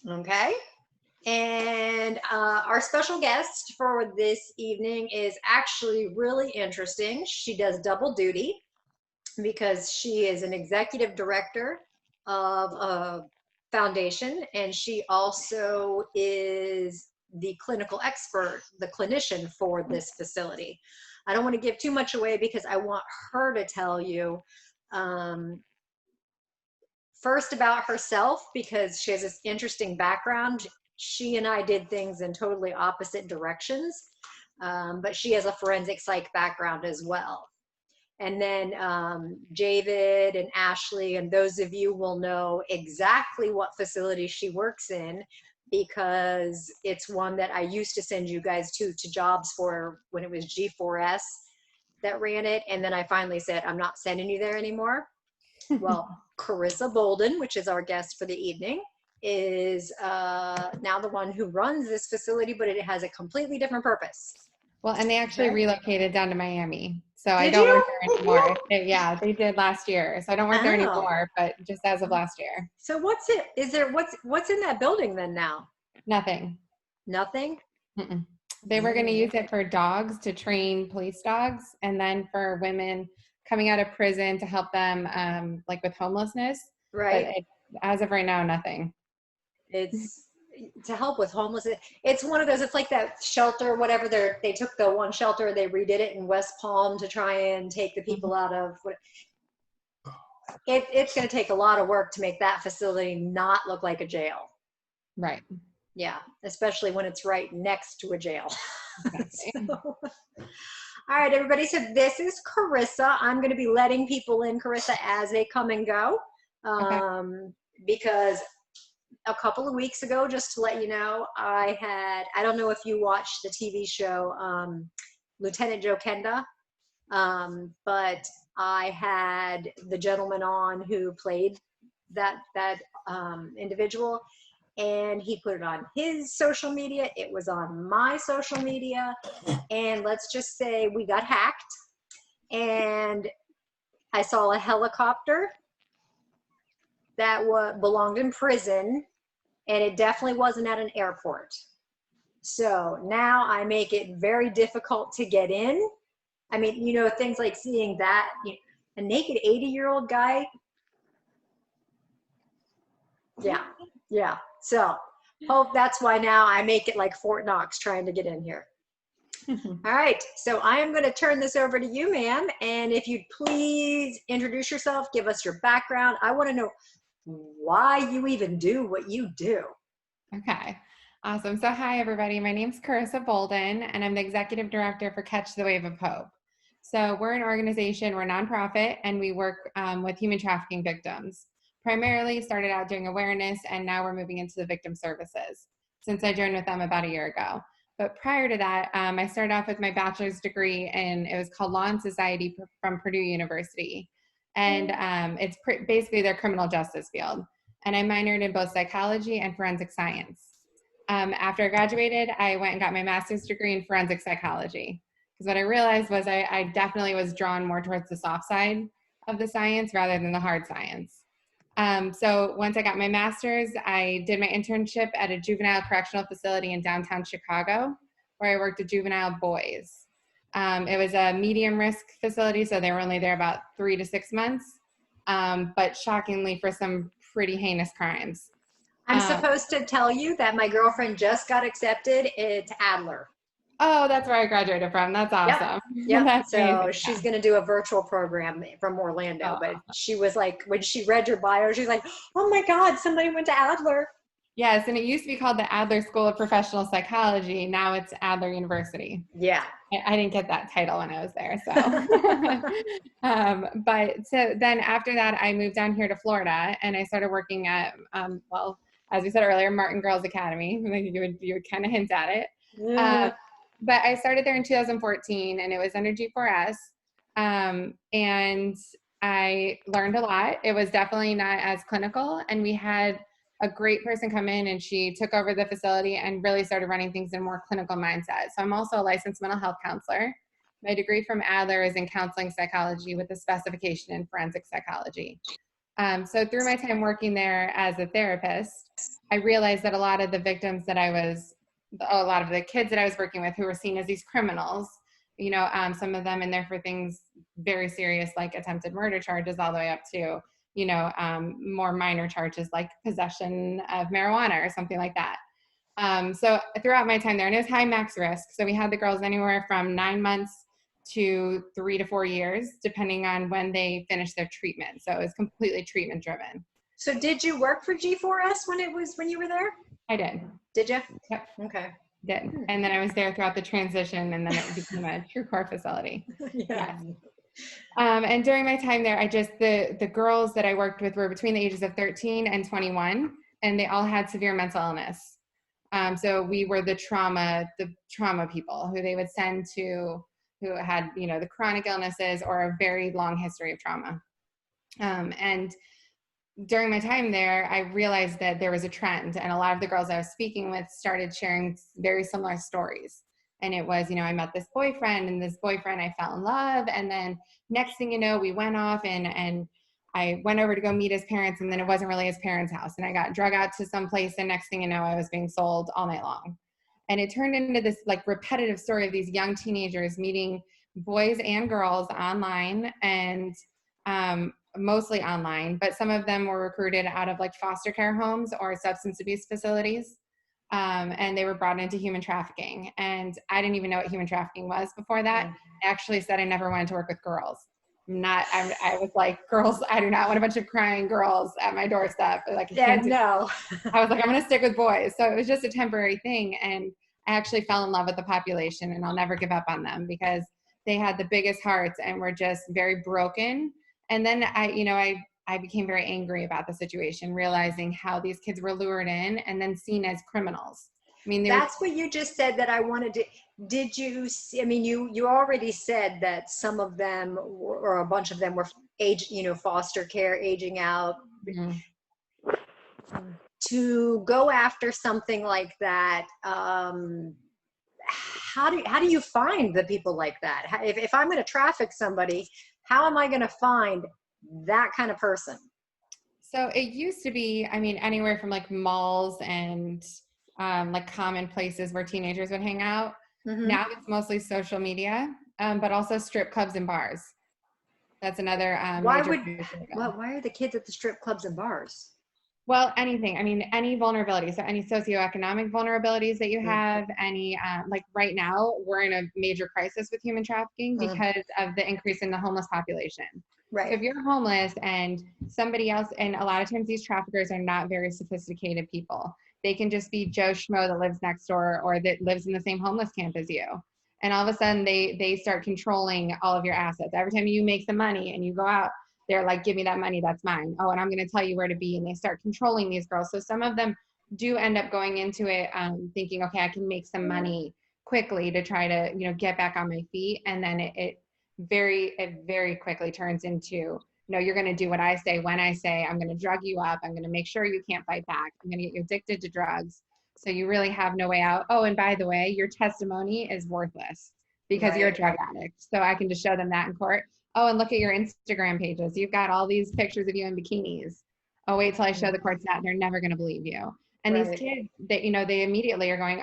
Okay. And our special guest for this evening is actually really interesting. She does double duty because she is an executive director of a foundation, and she also is the clinical expert, the clinician for this facility. I don't want to give too much away because I want her to tell you um, first about herself because she has this interesting background. She and I did things in totally opposite directions, but she has a forensic psych background as well. And then David and Ashley and those of you will know exactly what facility she works in because it's one that I used to send you guys to jobs for when it was G4S that ran it. And then I finally said, I'm not sending you there anymore. Well, Karissa Bolden, which is our guest for the evening, is now the one who runs this facility, but it has a completely different purpose. Well, and they actually Okay. relocated down to Miami. So I Did don't you? work there anymore. Yeah, they did last year. So I don't work there Oh. anymore, but just as of last year. So what's it? Is there what's in that building then now? Nothing. Nothing. Mm-mm. They were going to Mm, use it for dogs to train police dogs, and then for women coming out of prison to help them like with homelessness. But right. as of right now, nothing. It's to help with homelessness. It's one of those. It's like that shelter, whatever. They took the one shelter, they redid it in West Palm to try and take the people Mhm. out of. It's going to take a lot of work to make that facility not look like a jail. Right. Yeah, especially when it's right next to a jail. Exactly. So, all right, everybody. So this is Karissa. I'm going to be letting people in, Karissa, as they come and go, Okay. because a couple of weeks ago, just to let you know, I don't know if you watched the TV show Lieutenant Joe Kenda, but I had the gentleman on who played that individual, and he put it on his social media. It was on my social media, and let's just say we got hacked, and I saw a helicopter that belonged in prison, and it definitely wasn't at an airport. So now I make it very difficult to get in. I mean, things like seeing that, a naked 80-year-old guy. Yeah. Yeah. So hope that's why now I make it like Fort Knox trying to get in here. All right. So I am going to turn this over to you, ma'am. And if you'd please introduce yourself, give us your background. I want to know why you even do what you do. Okay. Awesome. So hi, everybody. My name's Karissa Bolden, and I'm the executive director for Catch the Wave of Hope. So we're an organization, we're a nonprofit, and we work with human trafficking victims. Primarily started out doing awareness, and now we're moving into the victim services since I joined with them about a year ago. But prior to that, I started off with my bachelor's degree, and it was called Law and Society from Purdue University. And it's basically their criminal justice field. And I minored in both psychology and forensic science. After I graduated, I went and got my master's degree in forensic psychology. Because what I realized was I definitely was drawn more towards the soft side of the science rather than the hard science. So once I got my master's, I did my internship at a juvenile correctional facility in downtown Chicago, where I worked with juvenile boys. It was a medium risk facility, so they were only there about 3 to 6 months, but shockingly for some pretty heinous crimes. I'm supposed to tell you that my girlfriend just got accepted to Adler. Oh, that's where I graduated from. That's Yep. awesome. Yep. That's So amazing. she's going to do a virtual program from Orlando. But Oh. she was like, when she read your bio, she's like, oh my God, somebody went to Adler. Yes, and it used to be called the Adler School of Professional Psychology. Now it's Adler University. Yeah. I didn't get that title when I was there, so. But so then after that, I moved down here to Florida, and I started working at, well, as we said earlier, Martin Girls Academy. You would kind of hint at it. Mm. But I started there in 2014, and it was under G4S, and I learned a lot. It was definitely not as clinical, and we had a great person come in, and she took over the facility and really started running things in a more clinical mindset. So I'm also a licensed mental health counselor. My degree from Adler is in counseling psychology with a specification in forensic psychology. So through my time working there as a therapist, I realized that a lot of the victims that a lot of the kids that I was working with who were seen as these criminals, some of them in there for things very serious like attempted murder charges all the way up to, more minor charges like possession of marijuana or something like that. So throughout my time there, and it was high max risk. So we had the girls anywhere from 9 months to 3 to 4 years, depending on when they finished their treatment. So it was completely treatment driven. So did you work for G4S when you were there? I did. Did you? Yep. Okay. Did. And then I was there throughout the transition, and then it became a true core facility. Yeah. Yes. And during my time there, the girls that I worked with were between the ages of 13 and 21, and they all had severe mental illness. So we were the trauma people who they would send to, who had, the chronic illnesses or a very long history of trauma. And during my time there, I realized that there was a trend, and a lot of the girls I was speaking with started sharing very similar stories. And it was, I met this boyfriend, and this boyfriend, I fell in love. And then next thing you know, we went off and I went over to go meet his parents, and then it wasn't really his parents' house. And I got drug out to some place, and next thing you know, I was being sold all night long. And it turned into this like repetitive story of these young teenagers meeting boys and girls online, and mostly online, but some of them were recruited out of like foster care homes or substance abuse facilities. And they were brought into human trafficking. And I didn't even know what human trafficking was before that. I actually said I never wanted to work with girls. I was like, girls, I do not want a bunch of crying girls at my doorstep. Like, No. I was like, I'm going to stick with boys. So it was just a temporary thing. And I actually fell in love with the population, and I'll never give up on them because they had the biggest hearts and were just very broken. And then I became very angry about the situation, realizing how these kids were lured in and then seen as criminals. I mean, that's what you just said that I wanted to. Did you see, I mean, you already said that some of them or a bunch of them were foster care, aging out. Mm-hmm. To go after something like that, how do you find the people like that? If I'm going to traffic somebody, how am I going to find that kind of person? So it used to be, I mean, anywhere from like malls and like common places where teenagers would hang out. Mm-hmm. Now it's mostly social media, but also strip clubs and bars. That's another Why are the kids at the strip clubs and bars? Well, anything. I mean, any vulnerability. So any socioeconomic vulnerabilities that you have, any, like right now, we're in a major crisis with human trafficking because of the increase in the homeless population. Right. So if you're homeless and somebody else, and a lot of times these traffickers are not very sophisticated people. They can just be Joe Schmo that lives next door or that lives in the same homeless camp as you. And all of a sudden they start controlling all of your assets. Every time you make some money and you go out, they're like, give me that money, that's mine. Oh, and I'm going to tell you where to be. And they start controlling these girls. So some of them do end up going into it thinking, okay, I can make some money quickly to try to, get back on my feet. And then it very quickly turns into, you're going to do what I say when I say. I'm going to drug you up. I'm going to make sure you can't fight back. I'm going to get you addicted to drugs. So you really have no way out. Oh, and by the way, your testimony is worthless because you're a drug addict. So I can just show them that in court. Oh, and look at your Instagram pages. You've got all these pictures of you in bikinis. Oh, wait till I show the courts that. They're never going to believe you. And these kids, they immediately are going,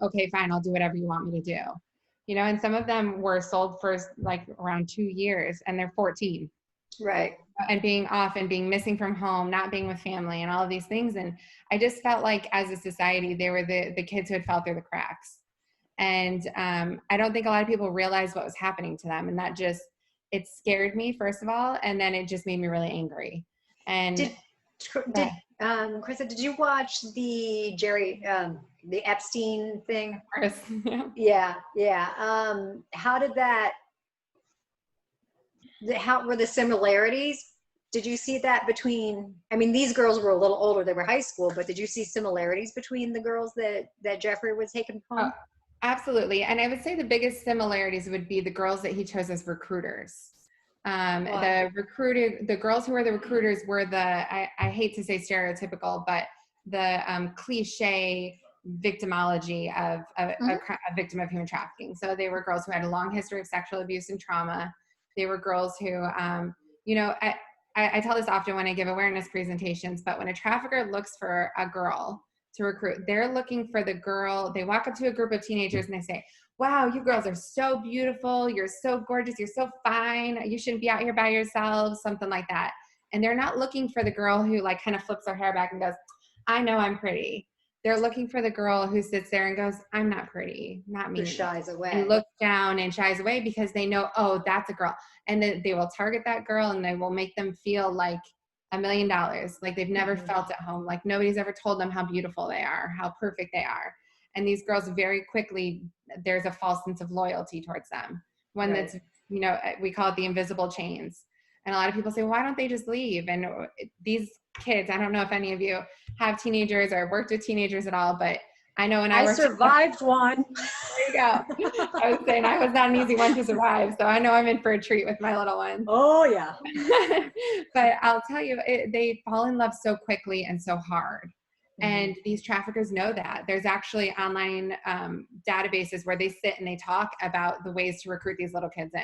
okay, fine, I'll do whatever you want me to do. And some of them were sold for like around 2 years, and they're 14. Right. And being off and being missing from home, not being with family and all of these things. And I just felt like as a society, they were the kids who had fell through the cracks. And I don't think a lot of people realized what was happening to them. And that it scared me, first of all. And then it just made me really angry. And Karissa, did you watch the the Epstein thing? Of course. Yeah. How were the similarities? Did you see that between, I mean, these girls were a little older, they were high school, but did you see similarities between the girls that Jeffrey was taken home? Absolutely. And I would say the biggest similarities would be the girls that he chose as recruiters. The girls who were the recruiters were I hate to say stereotypical, but the cliche victimology of a victim of human trafficking. So they were girls who had a long history of sexual abuse and trauma. They were girls who, I tell this often when I give awareness presentations, but when a trafficker looks for a girl to recruit, they're looking for the girl. They walk up to a group of teenagers and they say, wow, you girls are so beautiful. You're so gorgeous. You're so fine. You shouldn't be out here by yourselves, something like that. And they're not looking for the girl who like kind of flips her hair back and goes, I know I'm pretty. They're looking for the girl who sits there and goes, I'm not pretty, not me. Who shies away. And looks down and shies away because they know, oh, that's a girl. And then they will target that girl and they will make them feel like $1 million, like they've never felt at home, like nobody's ever told them how beautiful they are, how perfect they are. And these girls very quickly, there's a false sense of loyalty towards them. One that's, you know, we call it the invisible chains. And a lot of people say, well, why don't they just leave? And these kids, I don't know if any of you have teenagers or worked with teenagers at all, but I know when I worked survived one. There you go. I was saying I was not an easy one to survive, so I know I'm in for a treat with my little ones. Oh yeah. But I'll tell you, they fall in love so quickly and so hard. And these traffickers know that. There's actually online databases where they sit and they talk about the ways to recruit these little kids in.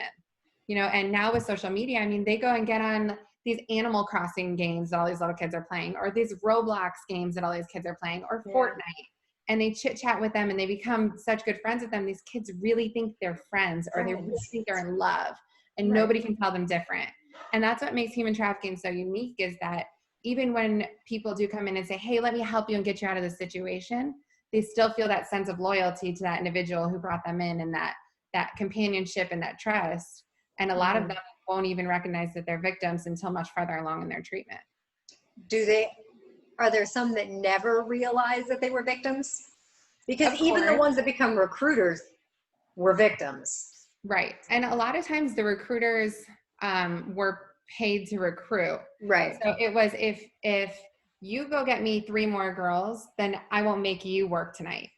You know, and now with social media, I mean, they go and get on these Animal Crossing games that all these little kids are playing, or these Roblox games that all these kids are playing, or Fortnite. And they chit chat with them and they become such good friends with them. These kids really think they're friends, or they really think they're in love, and nobody can tell them different. And that's what makes human trafficking so unique, is that even when people do come in and say, hey, let me help you and get you out of this situation, they still feel that sense of loyalty to that individual who brought them in, and that companionship and that trust. And a lot of them won't even recognize that they're victims until much farther along in their treatment. Are there some that never realize that they were victims? Because even the ones that become recruiters were victims. Right. And a lot of times the recruiters were paid to recruit. Right. So it was, if you go get me 3 more girls, then I won't make you work tonight.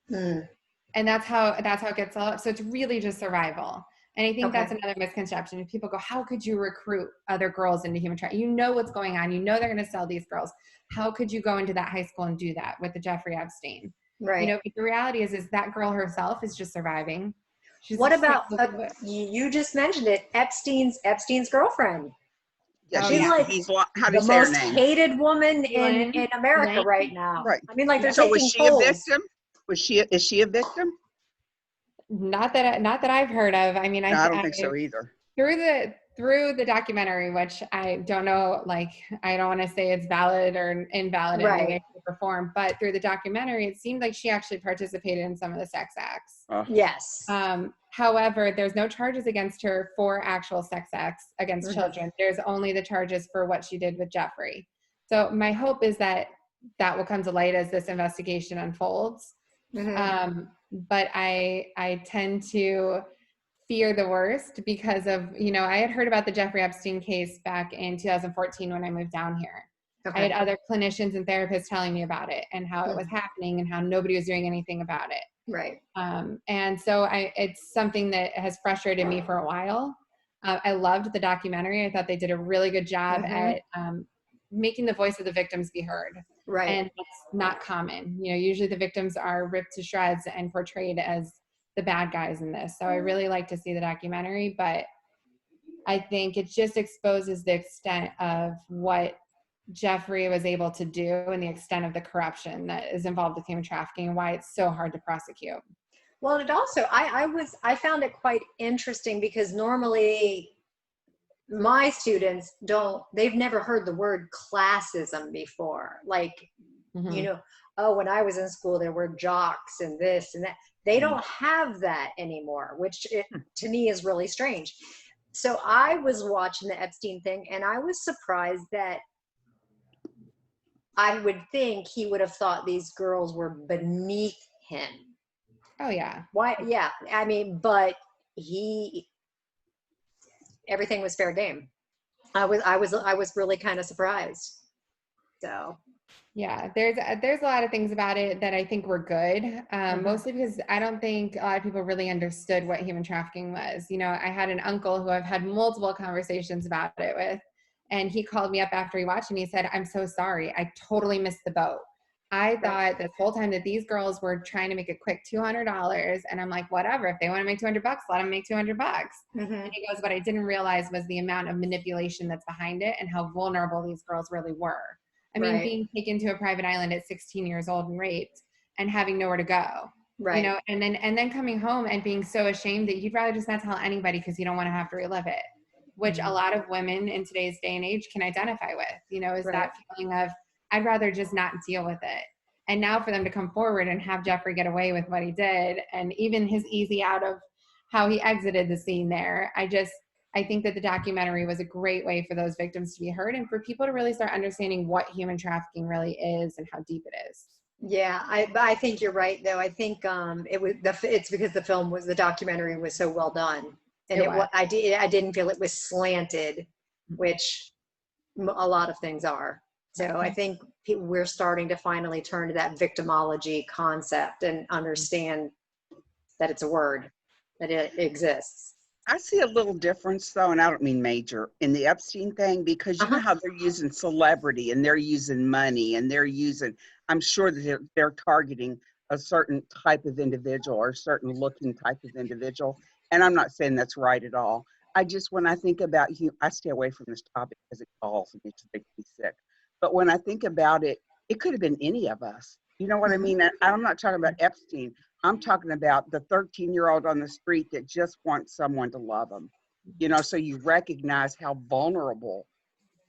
And that's how it gets all up. So it's really just survival. And I think that's another misconception. If people go, how could you recruit other girls into human trafficking? You know what's going on. You know they're going to sell these girls. How could you go into that high school and do that with the Jeffrey Epstein? Right. You know, but the reality is that girl herself is just surviving. What about, you just mentioned it, Epstein's girlfriend. Yeah, she's like how do you the say her most name? hated woman in America right now. Right. I mean, like, they're so taking was she polls. a victim? Is she a victim? Not that I've heard of. I mean, No, I don't think so either. Through the documentary, which I don't know, like, I don't want to say it's valid or invalid in any way, shape, or form, but through the documentary, it seemed like she actually participated in some of the sex acts. Yes. However, there's no charges against her for actual sex acts against children. There's only the charges for what she did with Jeffrey. So my hope is that will come to light as this investigation unfolds. But I tend to fear the worst because of, you know, I had heard about the Jeffrey Epstein case back in 2014 when I moved down here. I had other clinicians and therapists telling me about it and how it was happening and how nobody was doing anything about it. Right. And so it's something that has frustrated me for a while. I loved the documentary. I thought they did a really good job at making the voice of the victims be heard. Right. And it's not common. You know, usually the victims are ripped to shreds and portrayed as the bad guys in this. So I really like to see the documentary, but I think it just exposes the extent of what Jeffrey was able to do and the extent of the corruption that is involved with human trafficking and why it's so hard to prosecute. Well, it also, I found it quite interesting because normally my students they've never heard the word classism before. Like, you know, oh, when I was in school, there were jocks and this and that. They don't have that anymore, which to me is really strange. So I was watching the Epstein thing and I was surprised that I would think he would have thought these girls were beneath him. Oh yeah. Why? Yeah. I mean, but everything was fair game. I was really kind of surprised. So. Yeah, there's a lot of things about it that I think were good, mostly because I don't think a lot of people really understood what human trafficking was. You know, I had an uncle who I've had multiple conversations about it with, and he called me up after he watched and he said, I'm so sorry, I totally missed the boat. I thought this whole time that these girls were trying to make a quick $200, and I'm like, whatever. If they want to make $200, let them make $200. Mm-hmm. And he goes, what I didn't realize was the amount of manipulation that's behind it and how vulnerable these girls really were. I mean, Right. being taken to a private island at 16 years old and raped and having nowhere to go, Right. you know, and then coming home and being so ashamed that you'd rather just not tell anybody because you don't want to have to relive it, which a lot of women in today's day and age can identify with, you know, is that feeling of, I'd rather just not deal with it. And now for them to come forward and have Jeffrey get away with what he did, and even his easy out of how he exited the scene there, I think that the documentary was a great way for those victims to be heard and for people to really start understanding what human trafficking really is and how deep it is. Yeah, I think you're right though. I think it's because the documentary was so well done, and I didn't feel it was slanted, which a lot of things are. So I think we're starting to finally turn to that victimology concept and understand that it's a word, that it exists. I see a little difference though, and I don't mean major, in the Epstein thing, because you know how they're using celebrity and they're using money and I'm sure that they're targeting a certain type of individual or a certain looking type of individual. And I'm not saying that's right at all. When I think about you, I stay away from this topic because it galls me, it makes me sick. But when I think about it, it could have been any of us. You know what I mean? I'm not talking about Epstein. I'm talking about the 13-year-old on the street that just wants someone to love them. You know, so you recognize how vulnerable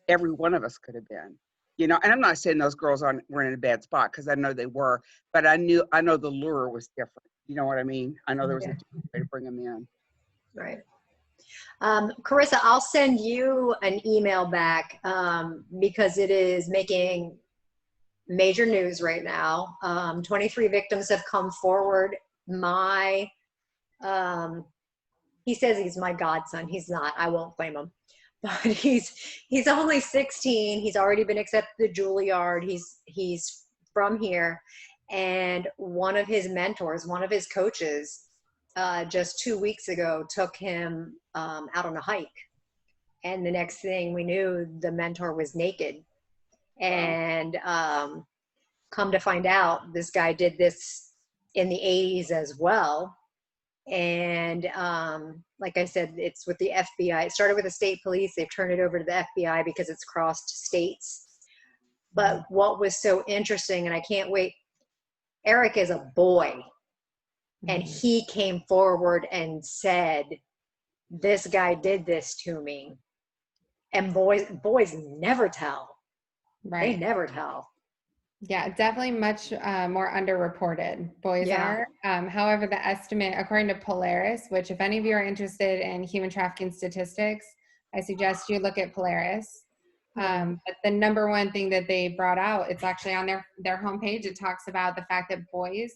every one of us could have been. You know, and I'm not saying those girls were in a bad spot, because I know they were, but I know the lure was different. You know what I mean? I know there was a different way to bring them in. Right. Karissa, I'll send you an email back because it is making major news right now. 23 victims have come forward. He says he's my godson. He's not. I won't claim him. But he's only 16. He's already been accepted to Juilliard. He's from here. And one of his mentors, one of his coaches, just 2 weeks ago took him out on a hike. And the next thing we knew, the mentor was naked. And come to find out, this guy did this in the 80s as well. And like I said, it's with the FBI. It started with the state police. They've turned it over to the FBI because it's crossed states. But what was so interesting, and I can't wait, Eric is a boy. And he came forward and said, this guy did this to me. And boys never tell. Right. They never tell. Yeah, definitely much more underreported. Boys are. However, the estimate, according to Polaris, which if any of you are interested in human trafficking statistics, I suggest you look at Polaris. But the number one thing that they brought out, it's actually on their homepage. It talks about the fact that boys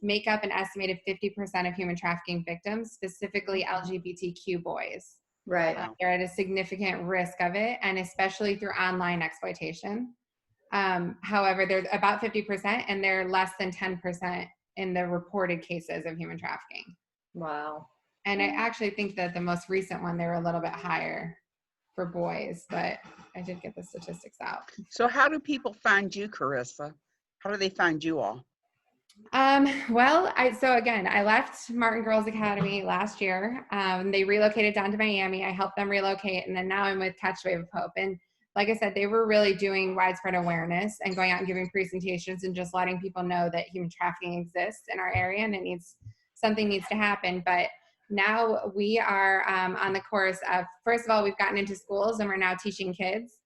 make up an estimated 50% of human trafficking victims, specifically LGBTQ boys. Right. They're at a significant risk of it, and especially through online exploitation. However, they're about 50%, and they're less than 10% in the reported cases of human trafficking. Wow. And I actually think that the most recent one, they were a little bit higher for boys, but I did get the statistics out. So how do people find you, Karissa? How do they find you all? So again, I left Martin Girls Academy last year. They relocated down to Miami. I helped them relocate, and then now I'm with Catch the Wave of Hope. And like I said, they were really doing widespread awareness and going out and giving presentations and just letting people know that human trafficking exists in our area and something needs to happen. But now we are on the course of, first of all, we've gotten into schools and we're now teaching kids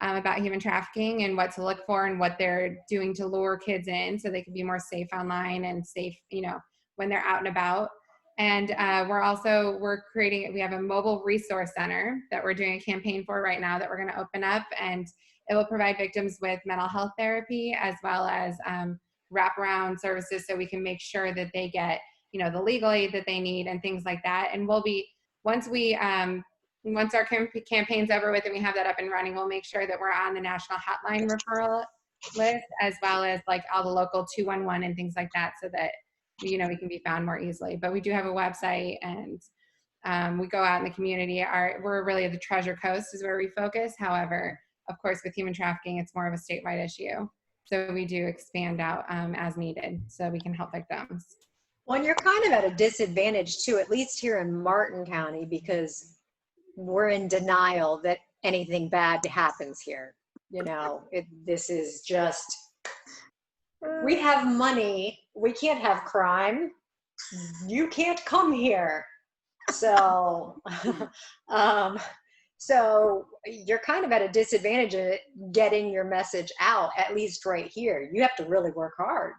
about human trafficking and what to look for and what they're doing to lure kids in so they can be more safe online and safe, when they're out and about. And we have a mobile resource center that we're doing a campaign for right now that we're going to open up, and it will provide victims with mental health therapy as well as wraparound services so we can make sure that they get, the legal aid that they need and things like that. And once our campaign's over with and we have that up and running, we'll make sure that we're on the national hotline referral list as well as like all the local 211 and things like that so that we can be found more easily. But we do have a website, and we go out in the community. We're really the Treasure Coast is where we focus. However, of course, with human trafficking, it's more of a statewide issue. So we do expand out as needed so we can help victims. Well, and you're kind of at a disadvantage too, at least here in Martin County, because we're in denial that anything bad happens here. You know, this is just, we have money, we can't have crime, you can't come here. So, so you're kind of at a disadvantage at getting your message out, at least right here. You have to really work hard.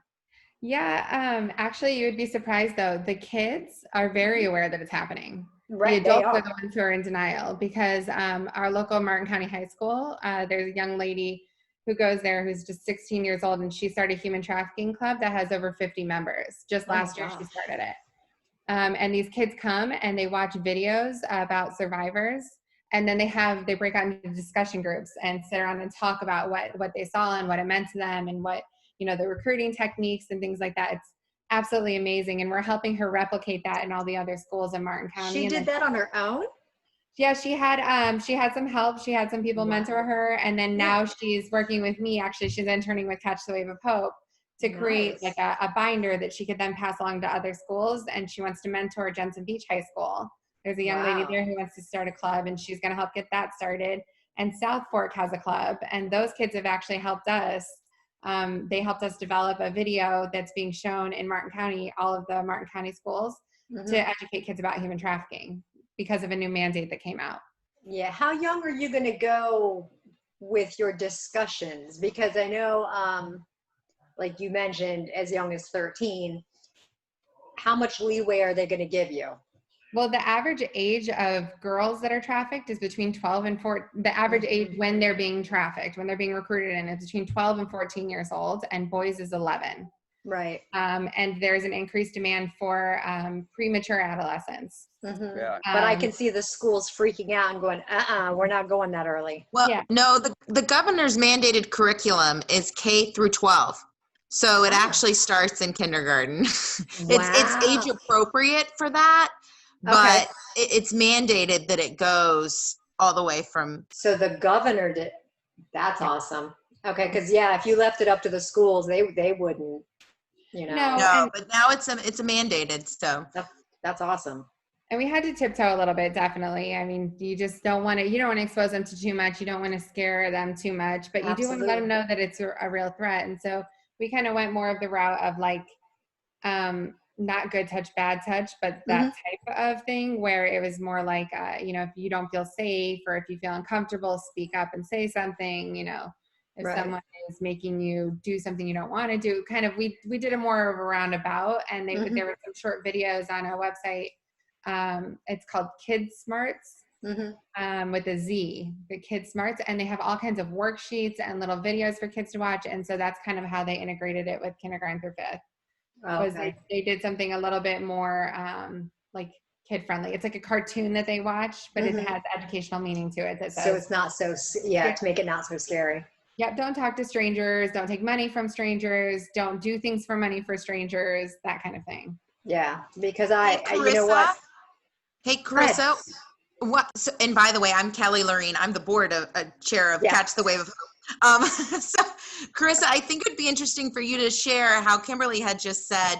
Yeah, actually, you would be surprised though. The kids are very aware that it's happening. Right, The they adults are are. the ones who are in denial because our local Martin County High School, there's a young lady who goes there who's just 16 years old, and she started a human trafficking club that has over 50 members. Just last year, she started it. And these kids come and they watch videos about survivors, and then they break out into discussion groups and sit around and talk about what they saw and what it meant to them and what, you know, the recruiting techniques and things like that. It's absolutely amazing. And we're helping her replicate that in all the other schools in Martin County. She did that on her own? Yeah, she had some help. She had some people mentor her. And then now she's working with me. Actually, she's interning with Catch the Wave of Hope to create like a binder that she could then pass along to other schools. And she wants to mentor Jensen Beach High School. There's a young lady there who wants to start a club, and she's going to help get that started. And South Fork has a club, and those kids have actually helped us. They helped us develop a video that's being shown in Martin County, all of the Martin County schools, to educate kids about human trafficking because of a new mandate that came out. Yeah. How young are you going to go with your discussions? Because I know, like you mentioned, as young as 13, how much leeway are they going to give you? Well, the average age of girls that are trafficked is between 12 and 14. The average age when they're being trafficked, when they're being recruited in, is between 12 and 14 years old, and boys is 11. Right. And there's an increased demand for premature adolescents. Yeah. But I can see the schools freaking out and going, we're not going that early. Well, no, the governor's mandated curriculum is K through 12. So it actually starts in kindergarten. It's age appropriate for that, but it's mandated that it goes all the way from. So the governor did. That's awesome. Okay, because if you left it up to the schools, they wouldn't. You know. No, but now it's a mandated. So that's awesome. And we had to tiptoe a little bit, definitely. I mean, you just don't want to expose them to too much. You don't want to scare them too much, but you do want to let them know that it's a real threat. And so we kind of went more of the route of like, not good touch, bad touch, but that type of thing where it was more like, if you don't feel safe or if you feel uncomfortable, speak up and say something, if someone is making you do something you don't want to do, kind of, we did a more of a roundabout, and there were some short videos on our website. It's called Kids Smarts, with a Z, the Kids Smarts, and they have all kinds of worksheets and little videos for kids to watch. And so that's kind of how they integrated it with kindergarten through fifth. Was they did something a little bit more like kid friendly. It's like a cartoon that they watch, but it has educational meaning to it. That says, so it's not so to make it not so scary. Yep. Don't talk to strangers. Don't take money from strangers. Don't do things for money for strangers. That kind of thing. Yeah, because Karissa, you know what? Hey, Karissa. What? So, and by the way, I'm Kelly Laurine. I'm the board chair of Catch the Wave of Hope. So, Karissa, I think it'd be interesting for you to share how Kimberly had just said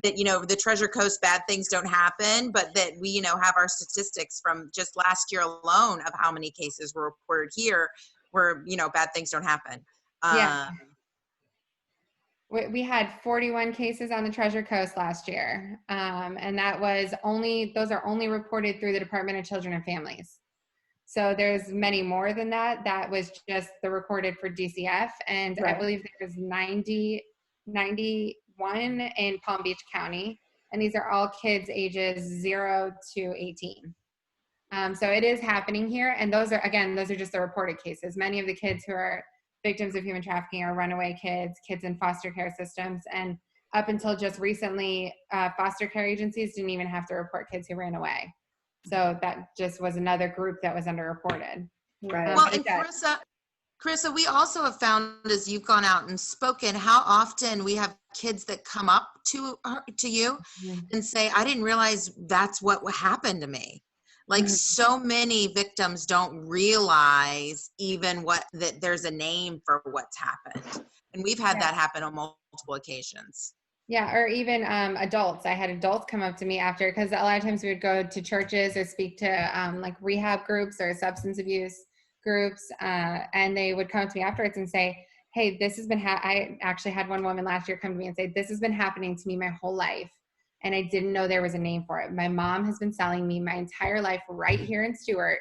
that, the Treasure Coast bad things don't happen, but that we, have our statistics from just last year alone of how many cases were reported here where, bad things don't happen. We had 41 cases on the Treasure Coast last year. And those are only reported through the Department of Children and Families. So there's many more than that. That was just the recorded for DCF. And I believe there's 91 in Palm Beach County. And these are all kids ages 0 to 18. So it is happening here. And those are just the reported cases. Many of the kids who are victims of human trafficking are runaway kids in foster care systems. And up until just recently, foster care agencies didn't even have to report kids who ran away. So that just was another group that was underreported. Right. Well, and Karissa, we also have found, as you've gone out and spoken, how often we have kids that come up to you and say, I didn't realize that's what happened to me. Like so many victims don't realize even that there's a name for what's happened. And we've had that happen on multiple occasions. Yeah, or even adults. I had adults come up to me after, because a lot of times we would go to churches or speak to like rehab groups or substance abuse groups, and they would come up to me afterwards and say, hey, this has been, I actually had one woman last year come to me and say, this has been happening to me my whole life, and I didn't know there was a name for it. My mom has been selling me my entire life right here in Stewart,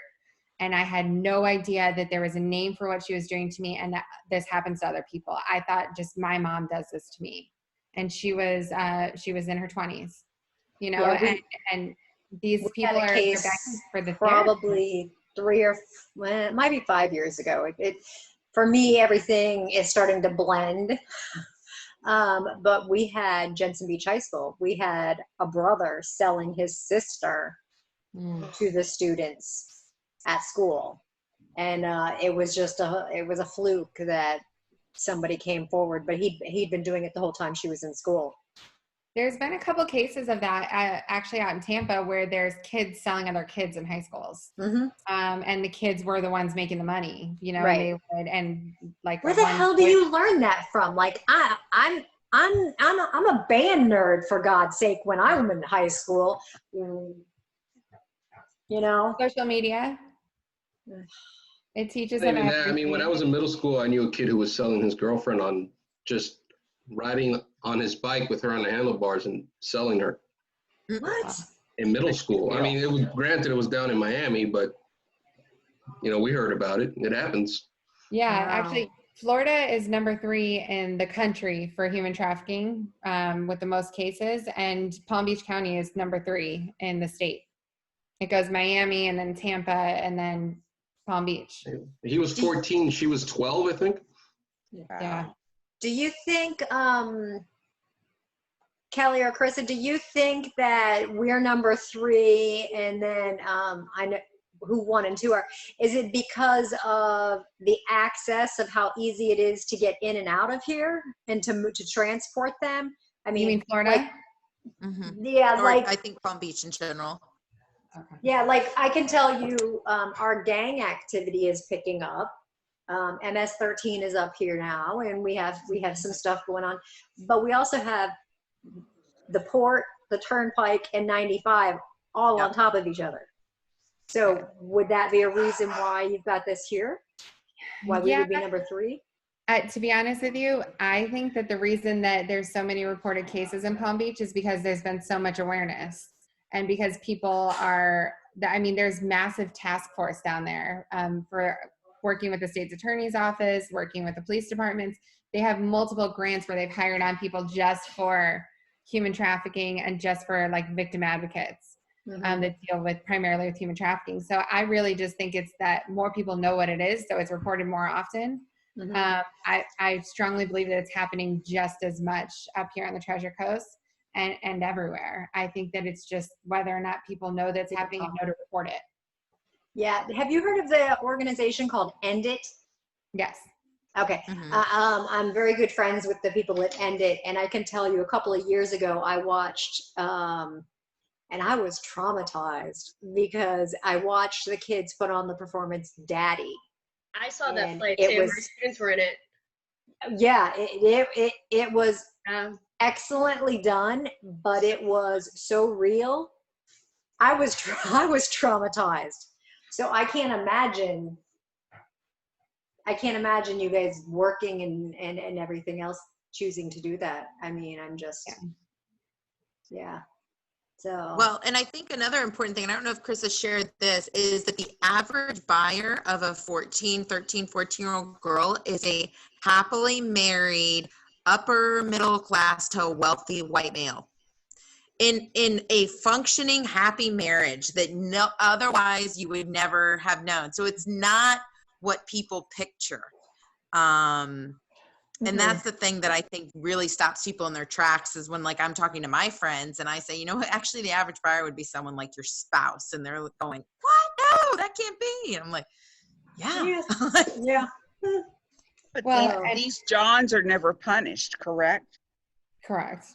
and I had no idea that there was a name for what she was doing to me, and that this happens to other people. I thought just my mom does this to me. And she was in her 20s, you know, and these people are begging for the probably 3 or well, it might be 5 years ago. For me, everything is starting to blend. But we had Jensen Beach High School. We had a brother selling his sister to the students at school, and it was a fluke that somebody came forward, but he'd been doing it the whole time she was in school. There's been a couple cases of that actually out in Tampa, where there's kids selling other kids in high schools, and the kids were the ones making the money, you know. Right. And like, where the hell do you learn that from? Like, I'm a band nerd, for God's sake. When I was in high school, you know, social media. It teaches them everything. I mean, when I was in middle school, I knew a kid who was selling his girlfriend on just riding on his bike with her on the handlebars and selling her. What? In middle school. I mean, it was down in Miami, but you know, we heard about it. It happens. Yeah, Wow. Actually, Florida is number 3 in the country for human trafficking, with the most cases, and Palm Beach County is number 3 in the state. It goes Miami, and then Tampa, and then Palm Beach. He was 14, she was 12, I think. Yeah. Do you think, Kelly or Karissa, do you think that we're number 3, and then I know who 1 and 2 are? Is it because of the access of how easy it is to get in and out of here and to transport them? I mean, you mean Florida? Yeah, or like I think Palm Beach in general. Okay. Yeah, like I can tell you, our gang activity is picking up. MS-13 is up here now, and we have some stuff going on, but we also have the port, the turnpike, and 95 all on top of each other. So would that be a reason why you've got this here? Why we would be number 3? To be honest with you, I think that the reason that there's so many reported cases in Palm Beach is because there's been so much awareness, and because people are, I mean, there's massive task force down there for working with the state's attorney's office, working with the police departments. They have multiple grants where they've hired on people just for human trafficking and just for like victim advocates that deal with primarily with human trafficking. So I really just think it's that more people know what it is, so it's reported more often. I strongly believe that it's happening just as much up here on the Treasure Coast and everywhere. I think that it's just whether or not people know that's happening and know to report it. Yeah. Have you heard of the organization called End It? Yes. Okay. I'm very good friends with the people at End It, and I can tell you a couple of years ago I watched, and I was traumatized because I watched the kids put on the performance Daddy. I saw that play too. My students were in it. Yeah, it was excellently done, but it was so real. I was traumatized. So I can't imagine you guys working and everything else, choosing to do that. I mean, I'm just, yeah. So. Well, and I think another important thing, and I don't know if Chris has shared this, is that the average buyer of a 13, 14-year-old girl is a happily married, upper middle class to a wealthy white male. In a functioning, happy marriage that otherwise you would never have known. So it's not what people picture. And that's the thing that I think really stops people in their tracks, is when, like, I'm talking to my friends and I say, you know what, actually the average buyer would be someone like your spouse. And they're going, what? No, that can't be. And I'm like, yeah. Yeah. But these Johns are never punished, correct? Correct.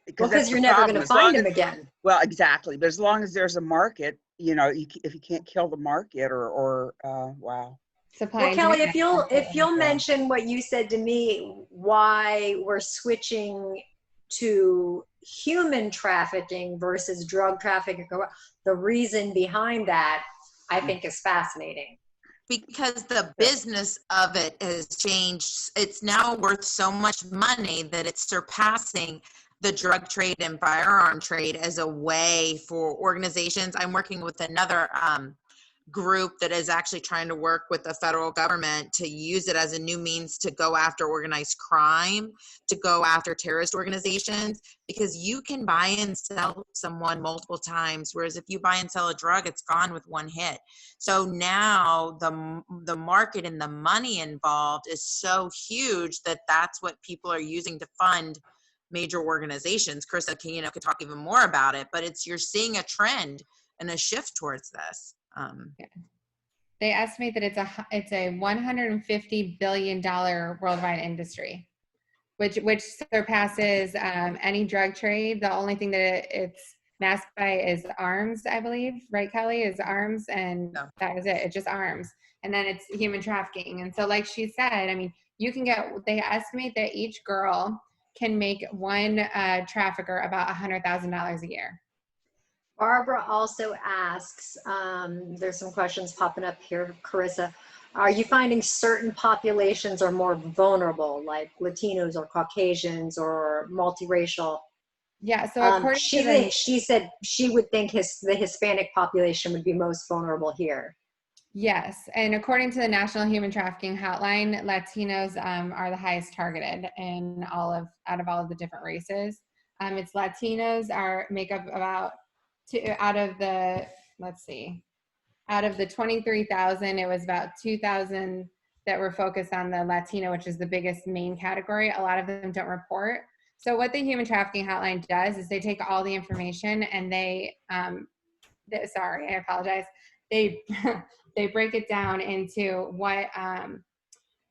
Because you're never going to find them again. Well, exactly. But as long as there's a market, if you can't kill the market or wow. Supply Well, and Kelly, demand. if you'll mention what you said to me, why we're switching to human trafficking versus drug trafficking, the reason behind that, I think is fascinating. Because the business of it has changed. It's now worth so much money that it's surpassing the drug trade and firearm trade as a way for organizations. I'm working with another group that is actually trying to work with the federal government to use it as a new means to go after organized crime, to go after terrorist organizations, because you can buy and sell someone multiple times, whereas if you buy and sell a drug, it's gone with one hit. So now the market and the money involved is so huge that that's what people are using to fund major organizations. Karissa could talk even more about it, but you're seeing a trend and a shift towards this. Yeah. They estimate that it's a $150 billion worldwide industry, which surpasses any drug trade. The only thing that it's masked by is arms, I believe, right, Kelly? Is arms, and that is it. It's just arms, and then it's human trafficking. And so, like she said, I mean, they estimate that each girl can make one trafficker about $100,000 a year. Barbara also asks, there's some questions popping up here, Karissa. Are you finding certain populations are more vulnerable, like Latinos or Caucasians or multiracial? Yeah, so according she said she would think the Hispanic population would be most vulnerable here. Yes, and according to the National Human Trafficking Hotline, Latinos are the highest targeted in out of all of the different races. It's Latinos make up about out of the 23,000, it was about 2,000 that were focused on the Latino, which is the biggest main category. A lot of them don't report. So what the Human Trafficking Hotline does is they take all the information and I apologize. They break it down into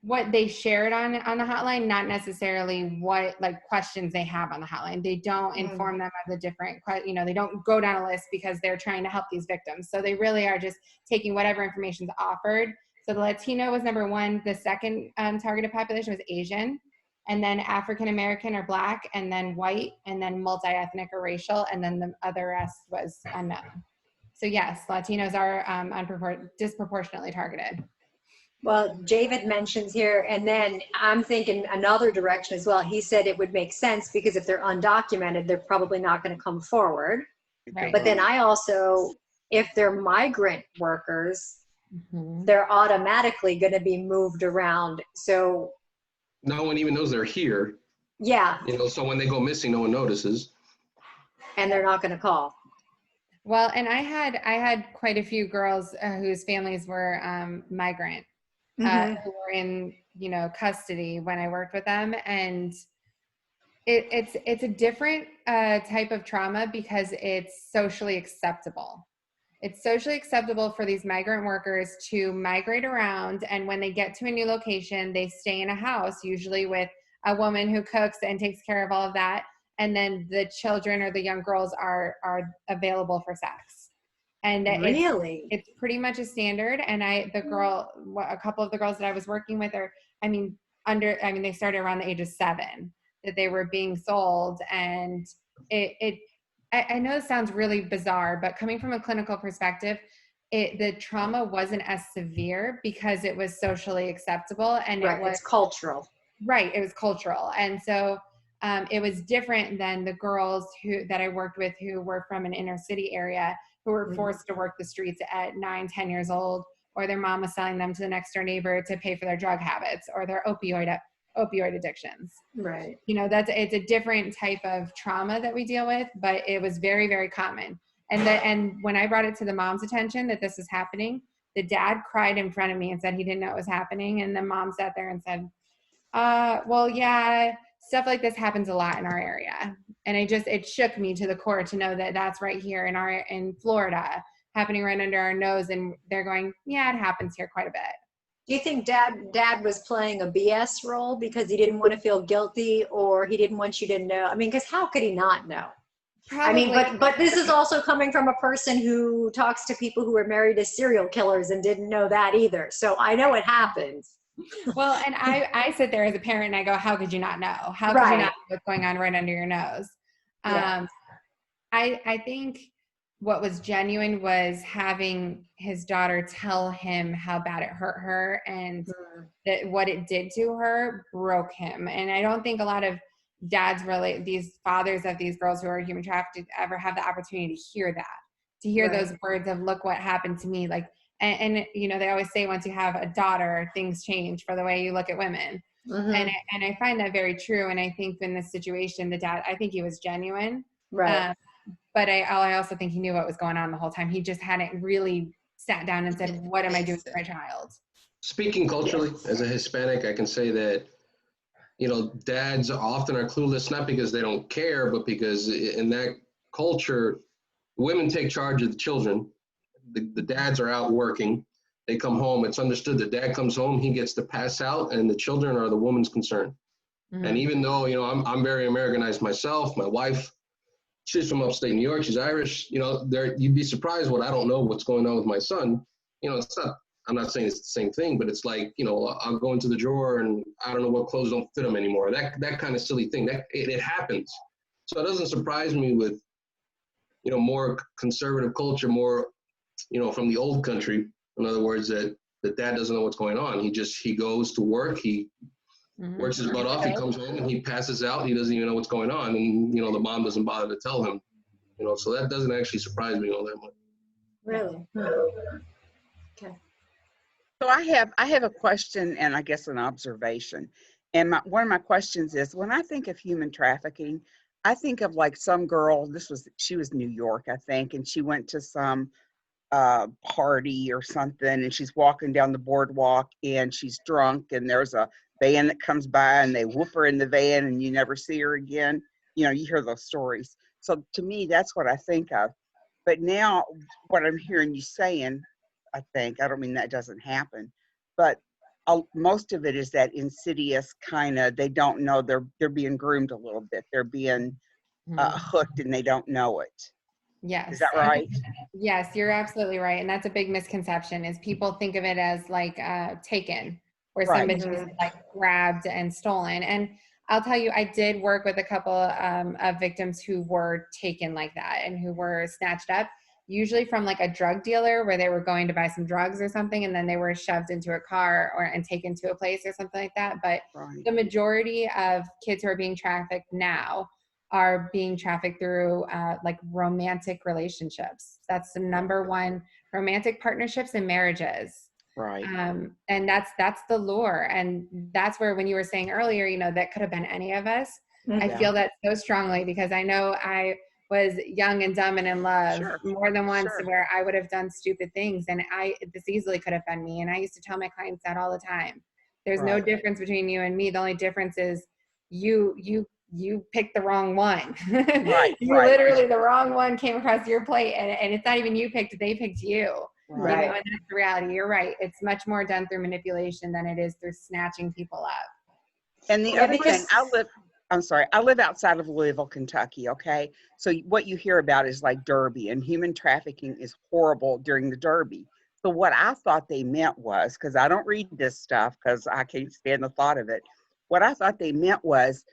what they shared on the hotline, not necessarily what questions they have on the hotline. They don't inform them of the different, they don't go down a list because they're trying to help these victims. So they really are just taking whatever information is offered. So the Latino was number one. The second targeted population was Asian, and then African American or Black, and then white, and then multi-ethnic or racial, and then the other rest was unknown. So yes, Latinos are disproportionately targeted. Well, David mentions here, and then I'm thinking another direction as well. He said it would make sense because if they're undocumented, they're probably not going to come forward. Right. But then if they're migrant workers, they're automatically going to be moved around. So no one even knows they're here. Yeah. So when they go missing, no one notices. And they're not going to call. Well, and I had quite a few girls whose families were migrant. Who were in custody when I worked with them, and it's a different type of trauma because it's socially acceptable. It's socially acceptable for these migrant workers to migrate around, and when they get to a new location, they stay in a house, usually with a woman who cooks and takes care of all of that, and then the children or the young girls are available for sex. And really, it's pretty much a standard. And a couple of the girls that I was working with they started around the age of 7 that they were being sold. And I know it sounds really bizarre, but coming from a clinical perspective, the trauma wasn't as severe because it was socially acceptable, and it's cultural. Right, it was cultural. And so it was different than the girls that I worked with who were from an inner city area, who were forced to work the streets at 9, 10 years old, or their mom was selling them to the next door neighbor to pay for their drug habits or their opioid addictions. Right. It's a different type of trauma that we deal with, but it was very, very common. And when I brought it to the mom's attention that this is happening, the dad cried in front of me and said he didn't know it was happening. And the mom sat there and said, well, yeah, stuff like this happens a lot in our area. And it shook me to the core to know that that's right here in Florida, happening right under our nose. And they're going, yeah, it happens here quite a bit. Do you think dad was playing a BS role because he didn't want to feel guilty, or he didn't want you to know? I mean, because how could he not know? Probably. but this is also coming from a person who talks to people who are married to serial killers and didn't know that either. So I know it happens. Well, and I sit there as a parent and I go, how could you not know? How could you not know what's going on right under your nose? Yeah. I think what was genuine was having his daughter tell him how bad it hurt her and that what it did to her broke him. And I don't think a lot of dads these fathers of these girls who are human trafficked ever have the opportunity to hear that, to hear those words of, look what happened to me. Like, and you know, they always say once you have a daughter, things change for the way you look at women. And I find that very true. And I think in this situation, the dad, I think he was genuine. Right. But I also think he knew what was going on the whole time. He just hadn't really sat down and said, what am I doing to my child? Speaking culturally, as a Hispanic, I can say that, you know, dads often are clueless, not because they don't care, but because in that culture, women take charge of the children. The dads are out working. They come home. It's understood the dad comes home, he gets to pass out, and the children are the woman's concern. And even though, you know, I'm very Americanized myself, my wife, she's from upstate New York, she's Irish, you know, you'd be surprised what I don't know what's going on with my son. You know, I'm not saying it's the same thing, but it's like, you know, I'll go into the drawer and I don't know what clothes don't fit him anymore. That kind of silly thing, it happens. So it doesn't surprise me with, you know, more conservative culture, more, you know, from the old country. In other words, that dad doesn't know what's going on. He goes to work, he works his butt off, he comes home and he passes out, he doesn't even know what's going on. And, you know, the mom doesn't bother to tell him, you know, so that doesn't actually surprise me all that much. Really? Okay. So I have a question and I guess an observation. And one of my questions is, when I think of human trafficking, I think of like some girl, she was New York, I think, and she went to some party or something, and she's walking down the boardwalk and she's drunk, and there's a van that comes by and they whoop her in the van and you never see her again. You know, you hear those stories. So to me, that's what I think of. But now what I'm hearing you saying, I don't mean that doesn't happen, but most of it is that insidious kind of, they don't know, they're being groomed a little bit. They're being hooked and they don't know it. Yes. Is that right? Yes, you're absolutely right. And that's a big misconception, is people think of it as like taken, where somebody's like grabbed and stolen. And I'll tell you, I did work with a couple of victims who were taken like that and who were snatched up, usually from like a drug dealer where they were going to buy some drugs or something, and then they were shoved into a car and taken to a place or something like that. But the majority of kids who are being trafficked now are being trafficked through like romantic relationships. That's the number one, romantic partnerships and marriages. Right. And that's the lure. And that's where, when you were saying earlier, you know, that could have been any of us. I feel that so strongly, because I know I was young and dumb and in love more than once, where I would have done stupid things. And this easily could have been me. And I used to tell my clients that all the time. There's no difference between you and me. The only difference is you picked the wrong one. Literally the wrong one came across your plate, and it's not even you picked, they picked you. Right. You know, and that's the reality. You're right. It's much more done through manipulation than it is through snatching people up. And the other thing, I live outside of Louisville, Kentucky, okay? So what you hear about is like Derby, and human trafficking is horrible during the Derby. So what I thought they meant was, because I don't read this stuff because I can't stand the thought of it, what I thought they meant was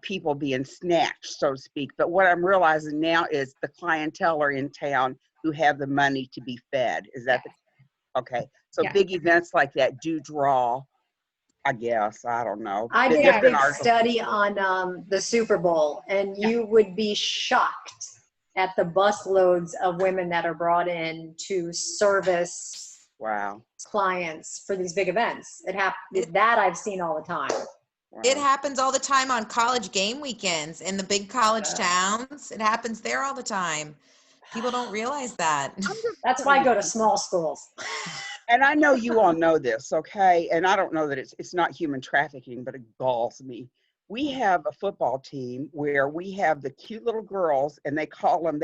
people being snatched, so to speak. But what I'm realizing now is the clientele are in town who have the money to be fed. Is that okay? So big events like that do draw, I guess, I don't know. I did a big study on the Super Bowl, and you would be shocked at the busloads of women that are brought in to service clients for these big events. That I've seen all the time. It happens all the time on college game weekends in the big college towns. It happens there all the time. People don't realize that. That's why I go to small schools. And I know you all know this, okay? And I don't know that it's not human trafficking, but it galls me. We have a football team where we have the cute little girls, and they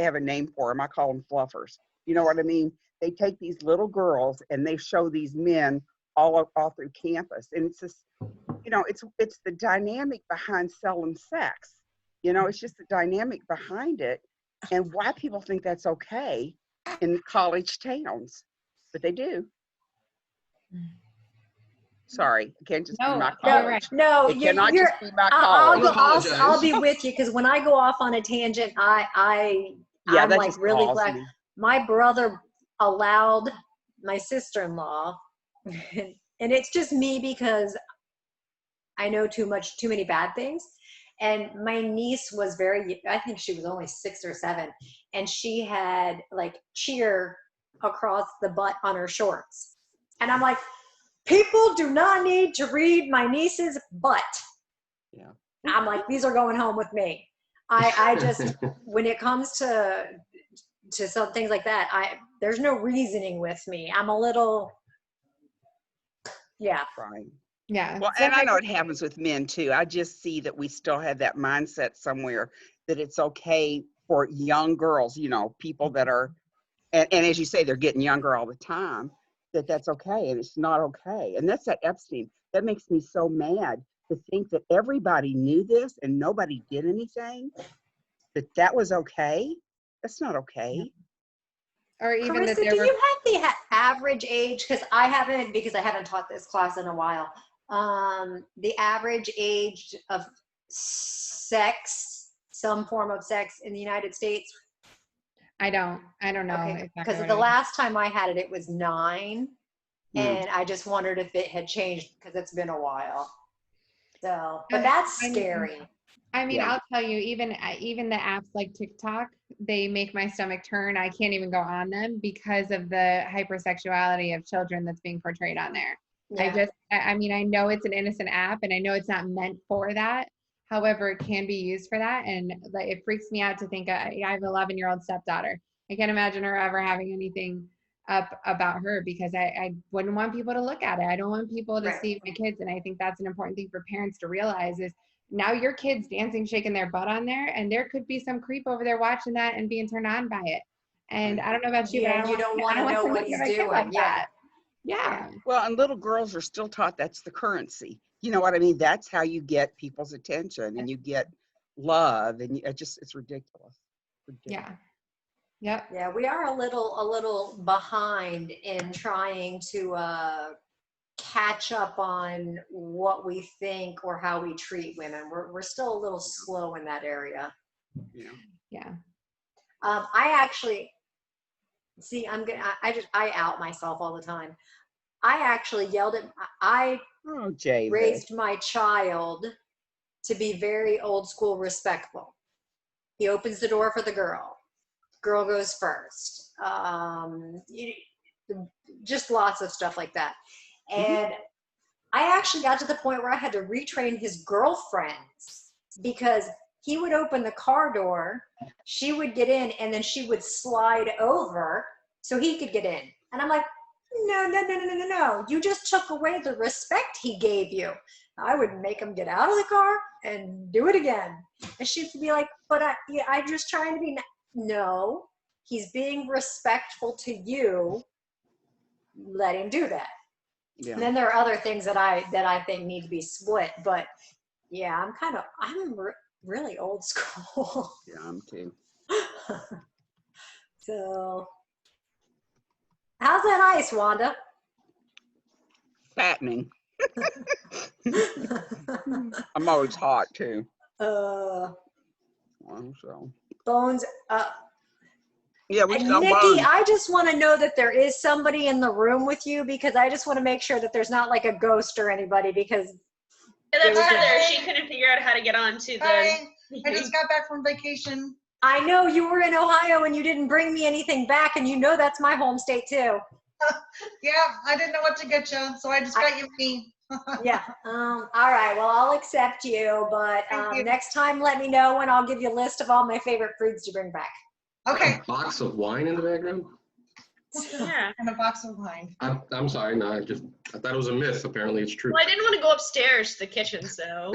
have a name for them. I call them fluffers. You know what I mean? They take these little girls and they show these men all through campus. And it's just, you know, it's the dynamic behind selling sex. You know, it's just the dynamic behind it. and why people think that's okay in college towns, but they do. Sorry, it can't just be No, my you're college. right. No, It cannot you're. just be my I'll college. go. Apologize. I'll be with you because when I go off on a tangent, Yeah, I'm that like just really galls glad. me. My brother allowed my sister-in-law, and it's just me because I know too many bad things. And my niece was I think she was only 6 or 7, and she had like cheer across the butt on her shorts. And I'm like, people do not need to read my niece's butt. Yeah. I'm like, these are going home with me. I just, when it comes to some things like that, there's no reasoning with me. I'm a little, yeah. Right. Yeah. Well, So and I know it happens with men too. I just see that we still have that mindset somewhere that it's okay for young girls, you know, people that are, and as you say, they're getting younger all the time, that's okay. And it's not okay. And that's that Epstein. That makes me so mad to think that everybody knew this and nobody did anything, that was okay. That's not okay. or even that Karissa, there do were you have the average age? Because I haven't taught this class in a while. The average age of sex, some form of sex in the United States. I don't know Okay, exactly because what the it is. last time I had it, it was 9, Mm. and I just wondered if it had changed because it's been a while. So, but Um, that's I mean- scary. I mean, Yeah. I'll tell you, even the apps like TikTok, they make my stomach turn. I can't even go on them because of the hypersexuality of children that's being portrayed on there. Yeah. I mean, I know it's an innocent app and I know it's not meant for that. However, it can be used for that. And it freaks me out to think I have an 11-year-old stepdaughter. I can't imagine her ever having anything up about her because I wouldn't want people to look at it. I don't want people to Right. see my kids. And I think that's an important thing for parents to realize is now your kid's dancing, shaking their butt on there, and there could be some creep over there watching that and being turned on by it. And I don't know about you, Yeah, but you don't I want to don't know want what to he's look at my kid doing. like Yeah. that. Yeah. Well, and little girls are still taught that's the currency. You know what I mean? That's how you get people's attention and you get love, and it's ridiculous. Yeah. Yep. Yeah, we are a little behind in trying to catch up on what we think or how we treat women. We're still a little slow in that area. Yeah. Yeah. I actually see. I out myself all the time. I actually yelled at. I Oh, Jay. raised my child to be very old school, respectful. He opens the door for the girl. Girl goes first. Just lots of stuff like that. And I actually got to the point where I had to retrain his girlfriends because he would open the car door, she would get in, and then she would slide over so he could get in. And I'm like, no. You just took away the respect he gave you. I would make him get out of the car and do it again. And she'd be like, but I'm just trying to be, no, he's being respectful to you. Let him do that. Yeah. And then there are other things that I think need to be split, but yeah, I'm really old school. Yeah, I'm too. So, how's that ice, Wanda? Fattening. I'm always hot too. Well, So. Bones. Yeah, we And sell Nikki, bones. I just want to know that there is somebody in the room with you because I just want to make sure that there's not like a ghost or anybody because. Yeah, that's Heather. She couldn't figure out how to get on to the. Hi. I just got back from vacation. I know you were in Ohio and you didn't bring me anything back, and you know that's my home state too. Yeah, I didn't know what to get you, so I just got you me. Yeah. All right. Well, I'll accept you, but Thank you. next time let me know and I'll give you a list of all my favorite foods to bring back. Okay. A box of wine in the background? Yeah. And a box of wine. I'm sorry, no, I thought it was a myth. Apparently it's true. Well, I didn't want to go upstairs to the kitchen, so.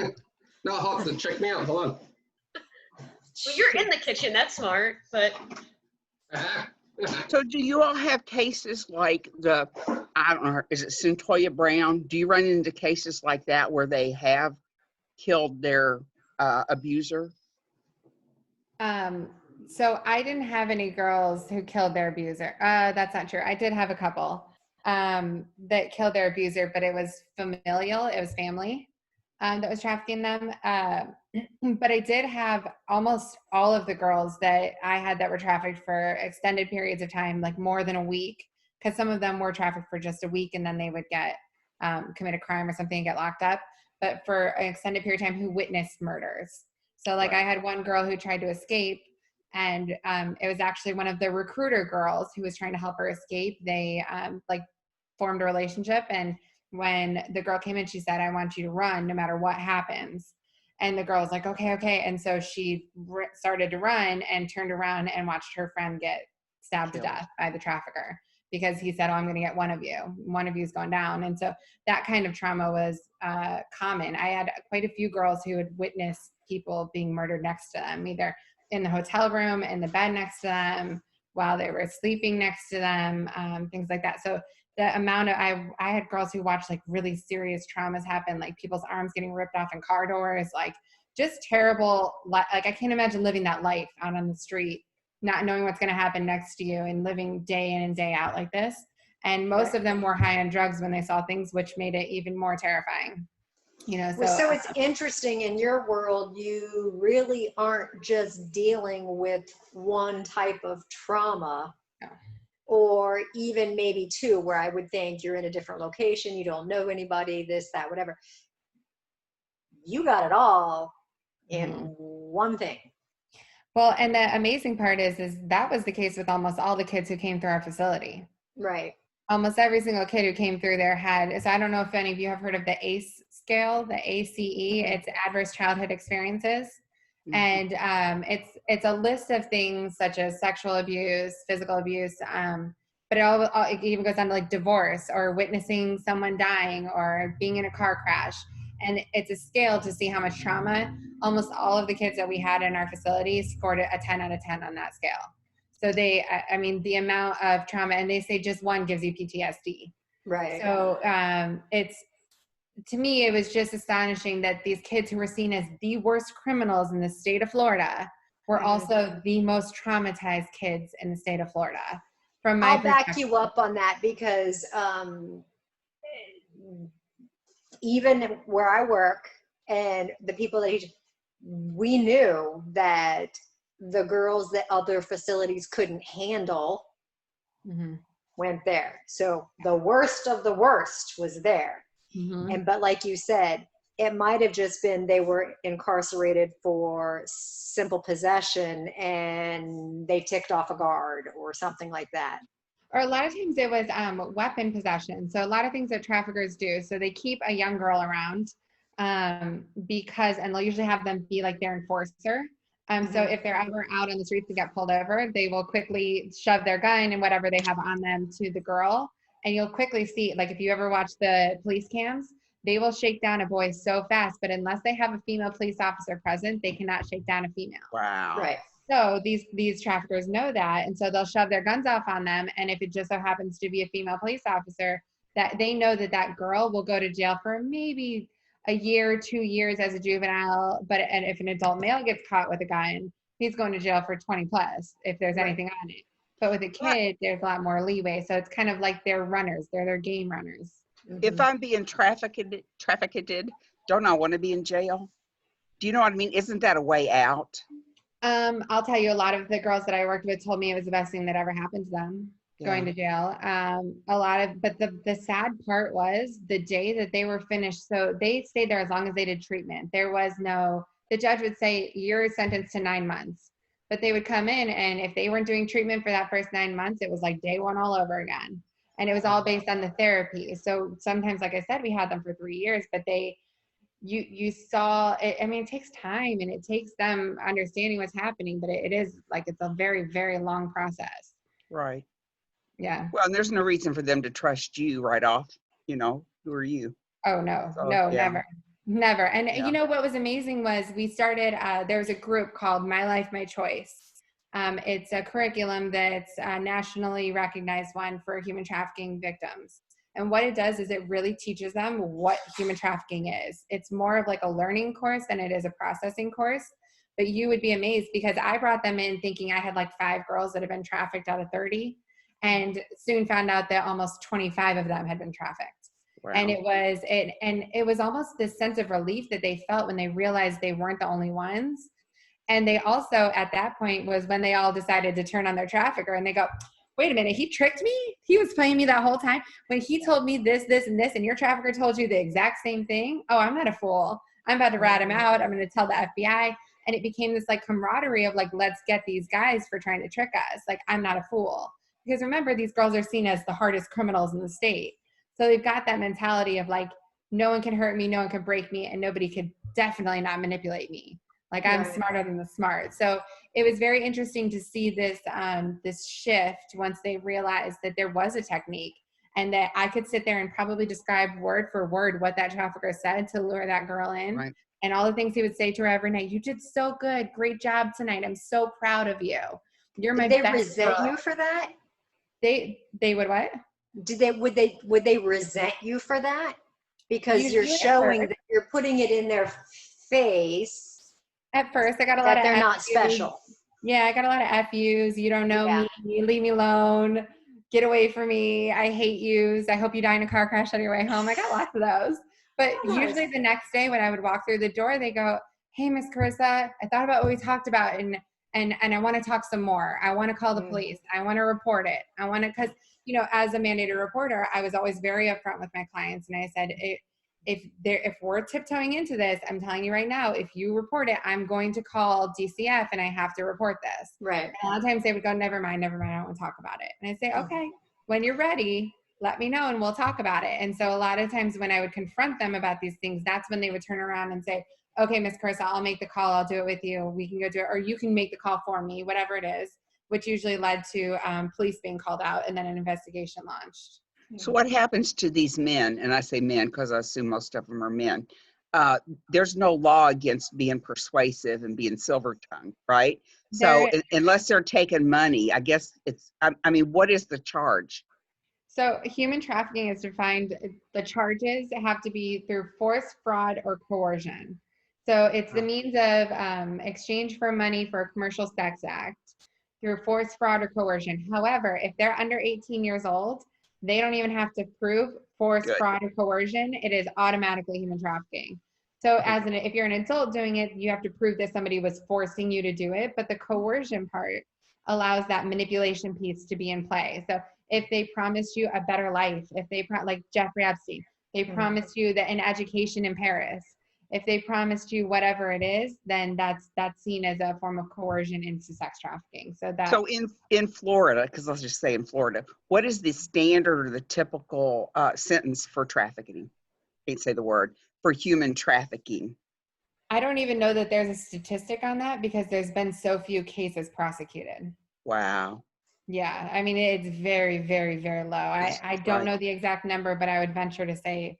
No, check me out, hold on. Well, you're in the kitchen. That's smart, but. So do you all have cases like I don't know, is it Centoya Brown? Do you run into cases like that where they have killed their abuser? So I didn't have any girls who killed their abuser. That's not true. I did have a couple that killed their abuser, but it was familial. It was family that was trafficking them. But I did have almost all of the girls that I had that were trafficked for extended periods of time, like more than a week, because some of them were trafficked for just a week and then they would get commit a crime or something and get locked up. But for an extended period of time, who witnessed murders. So like I had one girl who tried to escape, and it was actually one of the recruiter girls who was trying to help her escape. They like formed a relationship, and when the girl came in, she said, "I want you to run no matter what happens." And the girl was like, "Okay, okay." And so she started to run and turned around and watched her friend get stabbed to death by the trafficker, because he said, "Oh, I'm going to get one of you. One of you's going down." And so that kind of trauma was common. I had quite a few girls who had witnessed people being murdered next to them, either in the hotel room, in the bed next to them, while they were sleeping next to them, things like that. So the amount of, I had girls who watched like really serious traumas happen, like people's arms getting ripped off in car doors, like just terrible. Like I can't imagine living that life out on the street, not knowing what's going to happen next to you and living day in and day out like this. And most of them were high on drugs when they saw things, which made it even more terrifying. You know, so it's interesting, in your world, you really aren't just dealing with one type of trauma, or even maybe two, where I would think you're in a different location, you don't know anybody, this, that, whatever. You got it all in one thing. Well, and the amazing part is that was the case with almost all the kids who came through our facility. Right. Almost every single kid who came through there had, so I don't know if any of you have heard of the ACE scale, the ACE, it's Adverse Childhood Experiences. And it's a list of things such as sexual abuse, physical abuse, but it even goes on to like divorce or witnessing someone dying or being in a car crash. And it's a scale to see how much trauma. Almost all of the kids that we had in our facility scored a 10 out of 10 on that scale. So I mean, the amount of trauma, and they say just one gives you PTSD. Right. So to me, it was just astonishing that these kids who were seen as the worst criminals in the state of Florida were also the most traumatized kids in the state of Florida. From my I'll back you up on that, because even where I work and the people that we knew that the girls that other facilities couldn't handle went there. So the worst of the worst was there. But like you said, it might have just been they were incarcerated for simple possession and they ticked off a guard or something like that. Or a lot of times it was weapon possession. So a lot of things that traffickers do. So they keep a young girl around because, and they'll usually have them be like their enforcer. So if they're ever out on the streets and get pulled over, they will quickly shove their gun and whatever they have on them to the girl. And you'll quickly see, like if you ever watch the police cams, they will shake down a boy so fast, but unless they have a female police officer present, they cannot shake down a female. Wow. Right. So these traffickers know that, and so they'll shove their guns off on them. And if it just so happens to be a female police officer, that they know that girl will go to jail for maybe a year, 2 years as a juvenile. And if an adult male gets caught with a gun, he's going to jail for 20 plus if there's anything on it. But with a kid, there's a lot more leeway. So it's kind of like they're runners. They're their game runners. If I'm being trafficked, don't I want to be in jail? Do you know what I mean? Isn't that a way out? I'll tell you, a lot of the girls that I worked with told me it was the best thing that ever happened to them, going to jail. But the sad part was the day that they were finished. So they stayed there as long as they did treatment. The judge would say, you're sentenced to 9 months, but they would come in, and if they weren't doing treatment for that first 9 months, it was like day one all over again. And it was all based on the therapy. So sometimes, like I said, we had them for 3 years, but you saw it. I mean, it takes time and it takes them understanding what's happening, but it is like, it's a very, very long process. Right. Yeah. Well, and there's no reason for them to trust you right off. Who are you? Oh, no, So, no, yeah. never. And you know, what was amazing was we started, there was a group called My Life, My Choice. It's a curriculum that's a nationally recognized one for human trafficking victims. And what it does is it really teaches them what human trafficking is. It's more of like a learning course than it is a processing course. but you would be amazed because I brought them in thinking I had like 5 girls that had been trafficked out of 30, and soon found out that almost 25 of them had been trafficked. Wow. And it was almost this sense of relief that they felt when they realized they weren't the only ones. And they also, at that point, was when they all decided to turn on their trafficker, and they go, wait a minute, he tricked me? He was playing me that whole time? When he told me this, this, and this, and your trafficker told you the exact same thing? Oh, I'm not a fool. I'm about to rat him out. I'm going to tell the FBI. And it became this like camaraderie of like, let's get these guys for trying to trick us. Like, I'm not a fool. Because remember, these girls are seen as the hardest criminals in the state. So they've got that mentality of like, no one can hurt me, no one can break me, and nobody could definitely not manipulate me. Like, I'm smarter than the smart. So it was very interesting to see this this shift once they realized that there was a technique, and that I could sit there and probably describe word for word what that trafficker said to lure that girl in. Right. And all the things he would say to her every night. You did so good. Great job tonight. I'm so proud of you. You're my Did they best resent girl. you for that? They would what? Would they resent you for that? Because you're Usually showing that you're putting it in their face At first, I got a lot that of they're not FUs. special. Yeah, I got a lot of FUs. You don't know me. Leave me alone. Get away from me. I hate yous. I hope you die in a car crash on your way home. I got lots of those. But usually the next day when I would walk through the door, they go, hey, Miss Karissa, I thought about what we talked about, and I want to talk some more. I want to call the police. I want to report it. I want to, because, you know, as a mandated reporter, I was always very upfront with my clients. And I said, if we're tiptoeing into this, I'm telling you right now, if you report it, I'm going to call DCF and I have to report this. Right. And a lot of times they would go, never mind, I don't want to talk about it. And I'd say, okay, when you're ready, let me know and we'll talk about it. And so a lot of times when I would confront them about these things, that's when they would turn around and say, okay, Miss Karissa, I'll make the call. I'll do it with you. We can go do it, or you can make the call for me, whatever it is, which usually led to police being called out and then an investigation launched. So what happens to these men, and I say men because I assume most of them are men, there's no law against being persuasive and being silver-tongued, right? So unless they're taking money, I guess it's, I mean, what is the charge? So human trafficking is defined, the charges have to be through force, fraud, or coercion. So it's the means of exchange for money for a commercial sex act through force, fraud, or coercion. However, if they're under 18 years old, they don't even have to prove force, fraud, or coercion. It is automatically human trafficking. So if you're an adult doing it, you have to prove that somebody was forcing you to do it. But the coercion part allows that manipulation piece to be in play. So if they promised you a better life, if they, like Jeffrey Epstein, they promised you an education in Paris, if they promised you whatever it is, then that's seen as a form of coercion into sex trafficking. So in Florida, because let's just say in Florida, what is the standard or the typical sentence for trafficking? Can't say the word, for human trafficking. I don't even know that there's a statistic on that because there's been so few cases prosecuted. Wow. Yeah, I mean, it's very, very, very low. I don't know the exact number, but I would venture to say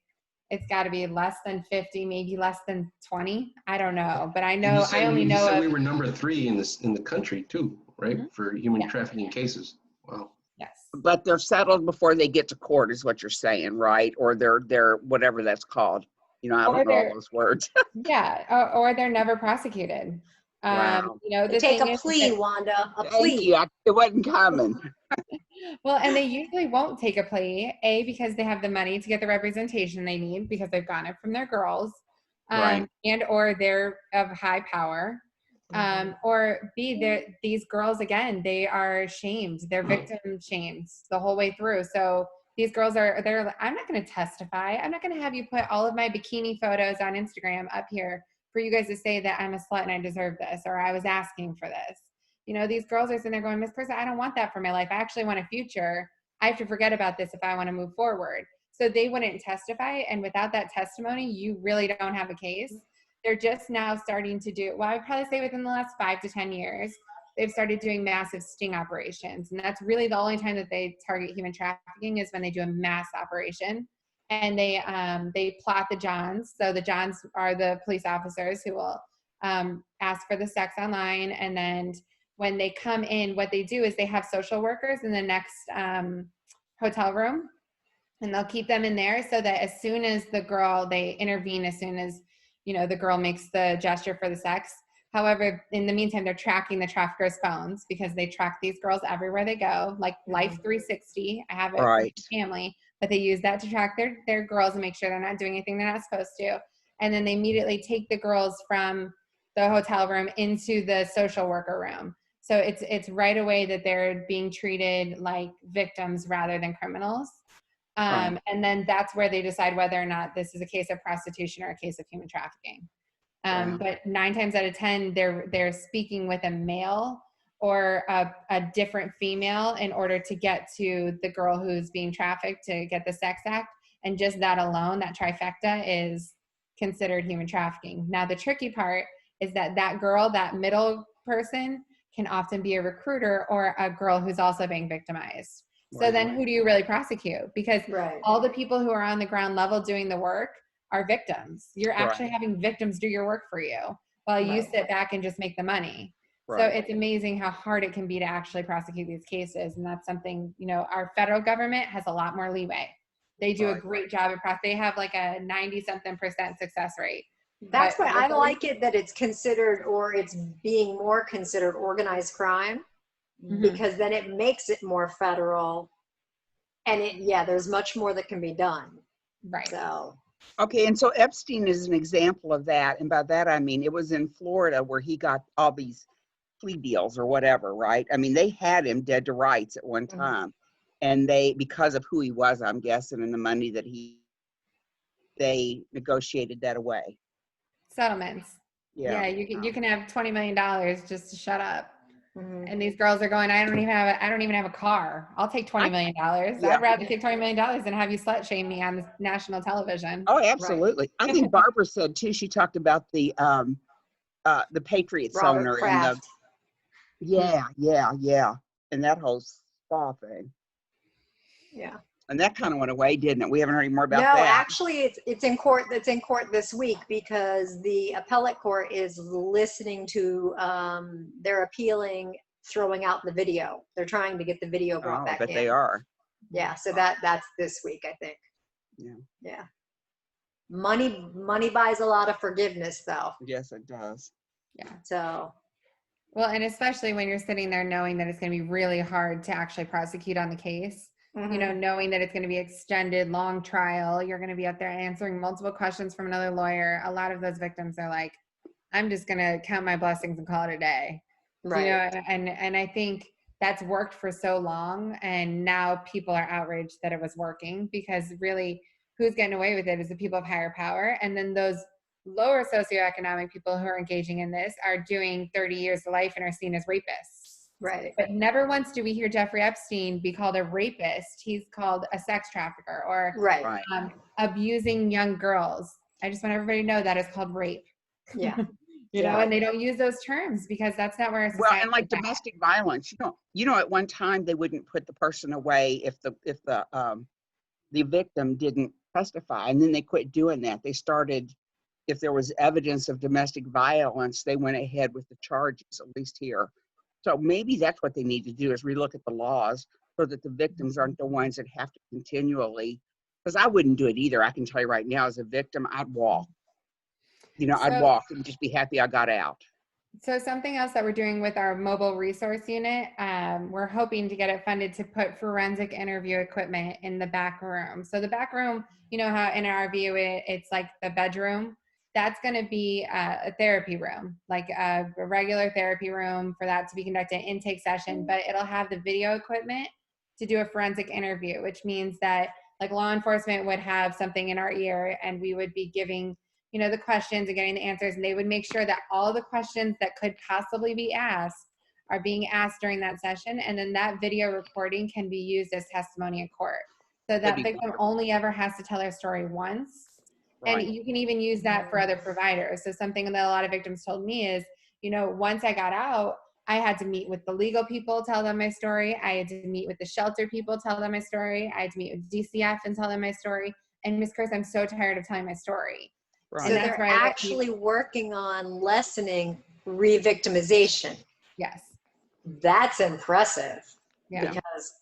it's got to be less than 50, maybe less than 20. I don't know, but I know I only know. You said we were number 3 in the country too, right? Mm-hmm. For human trafficking cases. Wow. Yes. But they're settled before they get to court, is what you're saying, right? Or they're whatever that's called. You know, I don't know all those words. Yeah, or they're never prosecuted. Wow. You know, they take a plea, Wanda. A plea. Thank you. It wasn't common. Well, and they usually won't take a plea, A, because they have the money to get the representation they need because they've gotten it from their girls, and or they're of high power, or B, these girls, again, they are shamed. They're victim shamed the whole way through. So these girls they're like, I'm not going to testify. I'm not going to have you put all of my bikini photos on Instagram up here for you guys to say that I'm a slut and I deserve this, or I was asking for this. You know, these girls are sitting there going, Miss Karissa, I don't want that for my life. I actually want a future. I have to forget about this if I want to move forward. So they wouldn't testify. And without that testimony, you really don't have a case. They're just now starting to do, well, I would probably say within the last 5 to 10 years, they've started doing massive sting operations. And that's really the only time that they target human trafficking is when they do a mass operation. And they plot the Johns. So the Johns are the police officers who will ask for the sex online. And then when they come in, what they do is they have social workers in the next hotel room. And they'll keep them in there so that as soon as the girl, they intervene as soon as, you know, the girl makes the gesture for the sex, However, in the meantime, they're tracking the traffickers' phones because they track these girls everywhere they go, like Life 360. I have it for Right. family, but they use that to track their girls and make sure they're not doing anything they're not supposed to. And then they immediately take the girls from the hotel room into the social worker room. So it's right away that they're being treated like victims rather than criminals. Right. And then that's where they decide whether or not this is a case of prostitution or a case of human trafficking. Wow. But 9 times out of 10, they're speaking with a male or a different female in order to get to the girl who's being trafficked to get the sex act. And just that alone, that trifecta, is considered human trafficking. Now, the tricky part is that girl, that middle person, can often be a recruiter or a girl who's also being victimized. So Right. then who do you really prosecute? Because all the people who are on the ground level doing the work are victims. You're actually having victims do your work for you while you sit back and just make the money. Right. So it's amazing how hard it can be to actually prosecute these cases. And that's something, our federal government has a lot more leeway. They do a great job of they have like a 90-something% success rate. That's why I like it that it's considered, or it's being more considered, organized crime, because then it makes it more federal, and there's much more that can be done. Right. So. Okay, and so Epstein is an example of that. And by that, I mean, it was in Florida where he got all these plea deals or whatever, right? I mean, they had him dead to rights at one time. And because of who he was, I'm guessing, and the money that they negotiated that away. Settlements. Yeah. You can have $20 million just to shut up. And these girls are going, I don't even have a car. I'll take $20 million. I'd rather take $20 million than have you slut shame me on national television. Oh, absolutely. Right. I think Barbara said too, she talked about the Patriots owner and and that whole spa thing. Yeah. And that kind of went away, didn't it? We haven't heard any more about that. No, actually it's in court. It's in court this week because the appellate court is listening to, they're appealing, throwing out the video. They're trying to get the video brought back in. But they are. Yeah, so that's this week, I think. Yeah. Yeah. Money buys a lot of forgiveness, though. Yes, it does. Yeah. So. Well, and especially when you're sitting there knowing that it's going to be really hard to actually prosecute on the case. Knowing that it's going to be extended, long trial, you're going to be up there answering multiple questions from another lawyer. A lot of those victims are like, I'm just going to count my blessings and call it a day. Right. And I think that's worked for so long. And now people are outraged that it was working, because really who's getting away with it is the people of higher power. And then those lower socioeconomic people who are engaging in this are doing 30 years to life and are seen as rapists. Right. But never once do we hear Jeffrey Epstein be called a rapist. He's called a sex trafficker or abusing young girls. I just want everybody to know that is called rape. Yeah. And they don't use those terms because that's not where society and like domestic violence, at one time they wouldn't put the person away if the victim didn't testify, and then they quit doing that. They started, if there was evidence of domestic violence, they went ahead with the charges, at least here. So maybe that's what they need to do, is relook at the laws so that the victims aren't the ones that have to continually, because I wouldn't do it either. I can tell you right now, as a victim, I'd walk. I'd walk and just be happy I got out. So something else that we're doing with our mobile resource unit, we're hoping to get it funded to put forensic interview equipment in the back room. So the back room, how in our view, it's like the bedroom. That's going to be a therapy room, like a regular therapy room for that to be conducted an intake session, but it'll have the video equipment to do a forensic interview, which means that like law enforcement would have something in our ear and we would be giving, the questions and getting the answers, and they would make sure that all the questions that could possibly be asked are being asked during that session. And then that video recording can be used as testimony in court. So that victim only ever has to tell their story once. Right. And you can even use that for other providers. So something that a lot of victims told me is, once I got out, I had to meet with the legal people, tell them my story. I had to meet with the shelter people, tell them my story. I had to meet with DCF and tell them my story. And Ms. Karissa, I'm so tired of telling my story. Right. So they're actually working on lessening re-victimization. Yes. That's impressive. Yeah. Because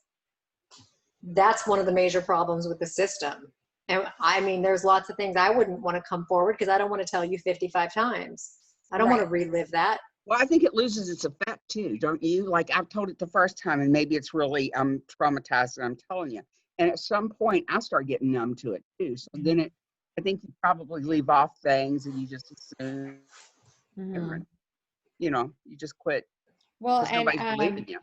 that's one of the major problems with the system. And I mean, there's lots of things I wouldn't want to come forward because I don't want to tell you 55 times. I don't want to Right. relive that. Well, I think it loses its effect too, don't you? Like I've told it the first time and maybe it's really traumatized and I'm telling you. And at some point I start getting numb to it too. So then I think you probably leave off things and you just assume, Mhm. you know, you just quit Well, because and nobody's believing you.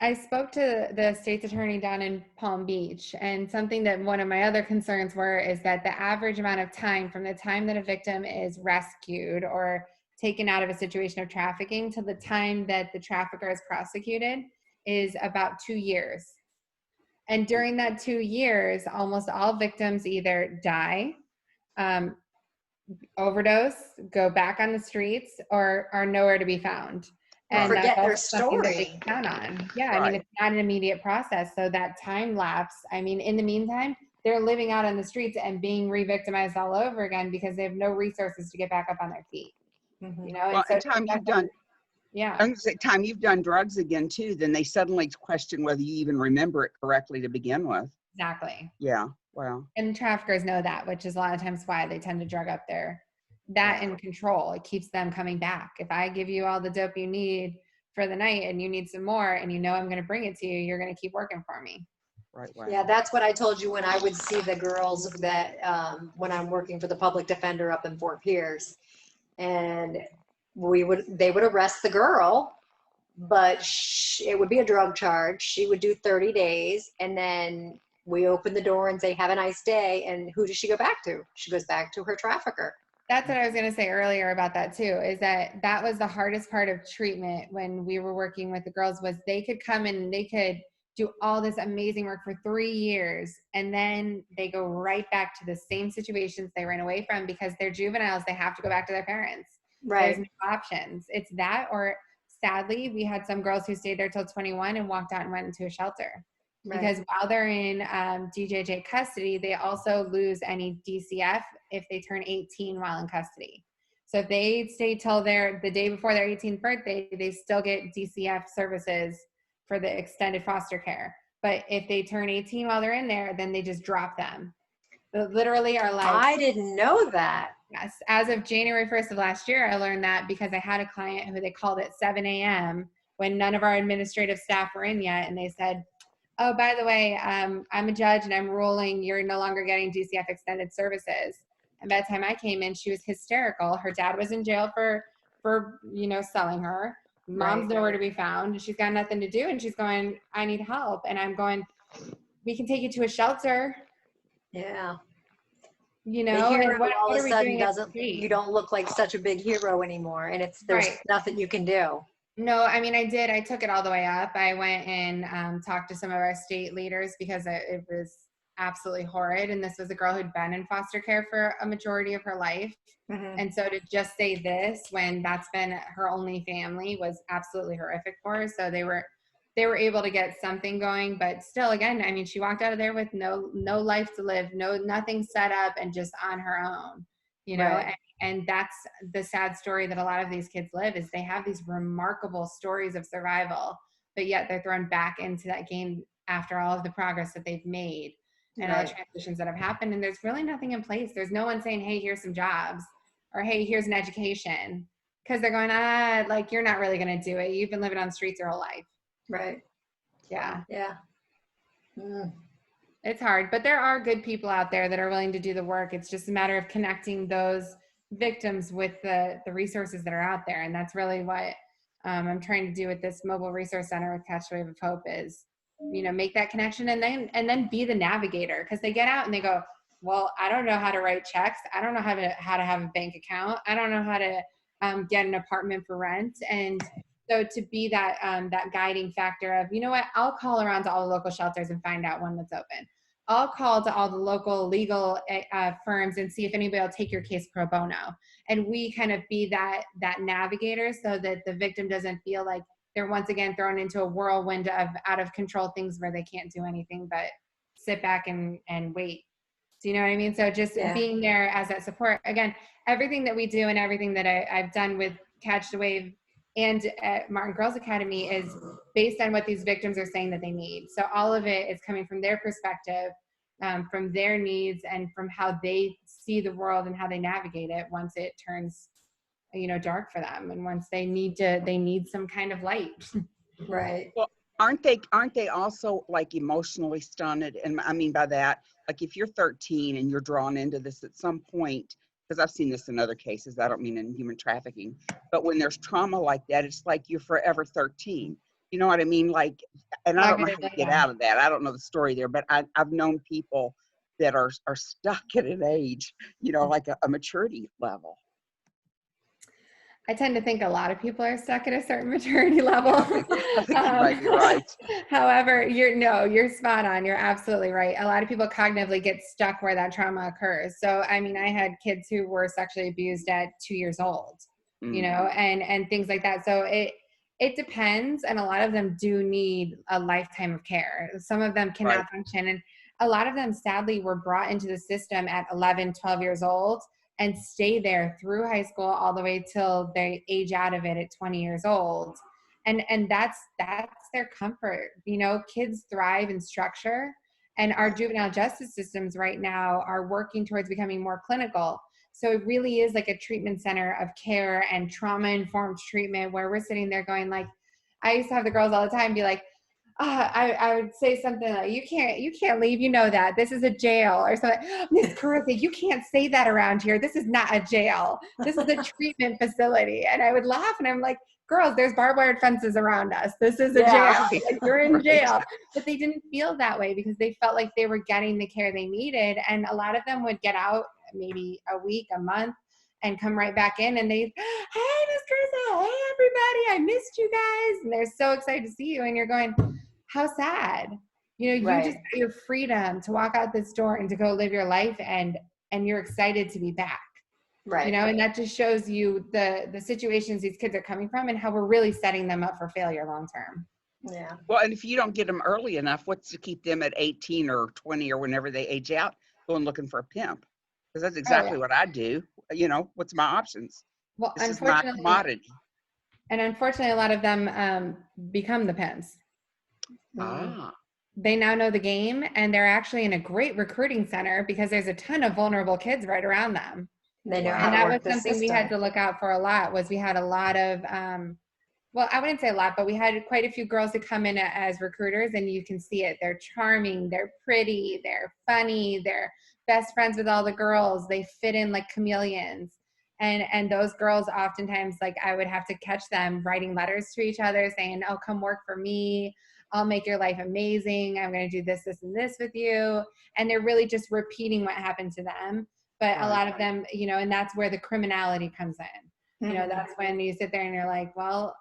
I spoke to the state's attorney down in Palm Beach, and something that one of my other concerns were is that the average amount of time from the time that a victim is rescued or taken out of a situation of trafficking to the time that the trafficker is prosecuted is about 2 years. And during that 2 years, almost all victims either die, um, overdose, go back on the streets, or are nowhere to be found. And that's Forget their also something that we story. count on. Yeah, I mean, Right. it's not an immediate process. So that time lapse, I mean, in the meantime, they're living out on the streets and being re-victimized all over again because they have no resources to get back up on their feet. You know, and Well, so and time you've done, yeah, I'm gonna say time you've done drugs again too, then they suddenly question whether you even remember it correctly to begin with. exactly. Yeah. Wow. And traffickers know that, which is a lot of times why they tend to drug up that in control. It keeps them coming back. If I give you all the dope you need for the night and you need some more and you know I'm going to bring it to you, you're going to keep working for me. Right. Wow. Yeah, that's what I told you when I would see the girls that when I'm working for the public defender up in Fort Pierce, and they would arrest the girl, but it would be a drug charge. She would do 30 days, and then we open the door and say, "Have a nice day." And who does she go back to? She goes back to her trafficker. That's what I was going to say earlier about that too, is that was the hardest part of treatment when we were working with the girls was they could come in and they could do all this amazing work for 3 years and then they go right back to the same situations they ran away from because they're juveniles. They have to go back to their parents. There's Right. no options. It's that, or sadly, we had some girls who stayed there till 21 and walked out and went into a shelter. Right. Because while they're in DJJ custody, they also lose any DCF if they turn 18 while in custody. So if they stay till the day before their 18th birthday, they still get DCF services for the extended foster care. But if they turn 18 while they're in there, then they just drop them. But literally are like, I didn't know that. yes, as of January 1st of last year, I learned that because I had a client who they called at 7 a.m. when none of our administrative staff were in yet. And they said, oh, by the way, I'm a judge and I'm ruling you're no longer getting DCF extended services. And by the time I came in, she was hysterical. Her dad was in jail for selling her. Mom's nowhere to be found. She's got nothing to do. And she's going, I need help. And I'm going, we can take you to a shelter. Yeah. The hero and what all of are a we sudden doing? you don't look like such a big hero anymore, and there's right. nothing you can do. No, I mean, I took it all the way up. I went and talked to some of our state leaders because it was absolutely horrid. And this was a girl who'd been in foster care for a majority of her life. Mm-hmm. And so to just say this when that's been her only family was absolutely horrific for her. So they were able to get something going, but still, again, I mean, she walked out of there with no life to live, nothing set up, and just on her own, Right. and that's the sad story that a lot of these kids live is they have these remarkable stories of survival, but yet they're thrown back into that game after all of the progress that they've made and all the transitions that have happened. And there's really nothing in place. There's no one saying, hey, here's some jobs, or hey, here's an education, because they're going, like, you're not really going to do it. You've been living on the streets your whole life. Right. Yeah. Yeah. Mm. It's hard, but there are good people out there that are willing to do the work. It's just a matter of connecting those victims with the resources that are out there. And that's really what I'm trying to do with this mobile resource center with Catch the Wave of Hope is, make that connection and then be the navigator, because they get out and they go, well, I don't know how to write checks. I don't know how to have a bank account. I don't know how to get an apartment for rent. And so to be that that guiding factor of, you know what, I'll call around to all the local shelters and find out one that's open. I'll call to all the local legal firms and see if anybody will take your case pro bono. And we kind of be that navigator so that the victim doesn't feel like they're once again thrown into a whirlwind of out of control things where they can't do anything but sit back and wait. Do you know what I mean? So just being there as that support. Again, everything that we do and everything that I've done with Catch the Wave and at Martin Girls Academy is based on what these victims are saying that they need. So all of it is coming from their perspective, from their needs, and from how they see the world and how they navigate it once it turns dark for them. And once they need some kind of light. Right. Well, aren't they also like emotionally stunted? And I mean by that, like if you're 13 and you're drawn into this at some point, because I've seen this in other cases, I don't mean in human trafficking, but when there's trauma like that, it's like you're forever 13. You know what I mean? Like, and I don't know how to get out of that. I don't know the story there, but I've known people that are stuck at an age, like a maturity level. I tend to think a lot of people are stuck at a certain maturity level. I think you might be right. However, you're spot on. You're absolutely right. A lot of people cognitively get stuck where that trauma occurs. So, I mean, I had kids who were sexually abused at 2 years old, and things like that. So it depends. And a lot of them do need a lifetime of care. Some of them cannot function. And a lot of them sadly were brought into the system at 11, 12 years old and stay there through high school all the way till they age out of it at 20 years old. And that's their comfort. Kids thrive in structure, and our juvenile justice systems right now are working towards becoming more clinical. So it really is like a treatment center of care and trauma-informed treatment where we're sitting there going like, I used to have the girls all the time be like, I would say something like, you can't leave, that this is a jail or something. Miss Karissa, you can't say that around here. This is not a jail. This is a treatment facility. And I would laugh and I'm like, girls, there's barbed wire fences around us. This is a jail. Like, you're in jail. But they didn't feel that way because they felt like they were getting the care they needed. And a lot of them would get out maybe a week, a month, and come right back in and hey, Miss Karissa, hey, everybody, I missed you guys. And they're so excited to see you. And you're going, how sad. You just got your freedom to walk out this door and to go live your life and you're excited to be back. Right. And that just shows you the situations these kids are coming from and how we're really setting them up for failure long term. Yeah. Well, and if you don't get them early enough, what's to keep them at 18 or 20 or whenever they age out going looking for a pimp? Because that's exactly what I do. What's my options? Well, this is my commodity. And unfortunately, a lot of them become the pimps. They now know the game, and they're actually in a great recruiting center because there's a ton of vulnerable kids right around them. They know and how to that work was something we had to look out for a lot. Was we had a lot of well, I wouldn't say a lot, but we had quite a few girls that come in as recruiters, and you can see it. They're charming, they're pretty, they're funny, they're best friends with all the girls. They fit in like chameleons. And those girls oftentimes, like, I would have to catch them writing letters to each other saying, oh, come work for me. I'll make your life amazing. I'm going to do this, this, and this with you. And they're really just repeating what happened to them. But a lot of them, and that's where the criminality comes in. That's when you sit there and you're like, well,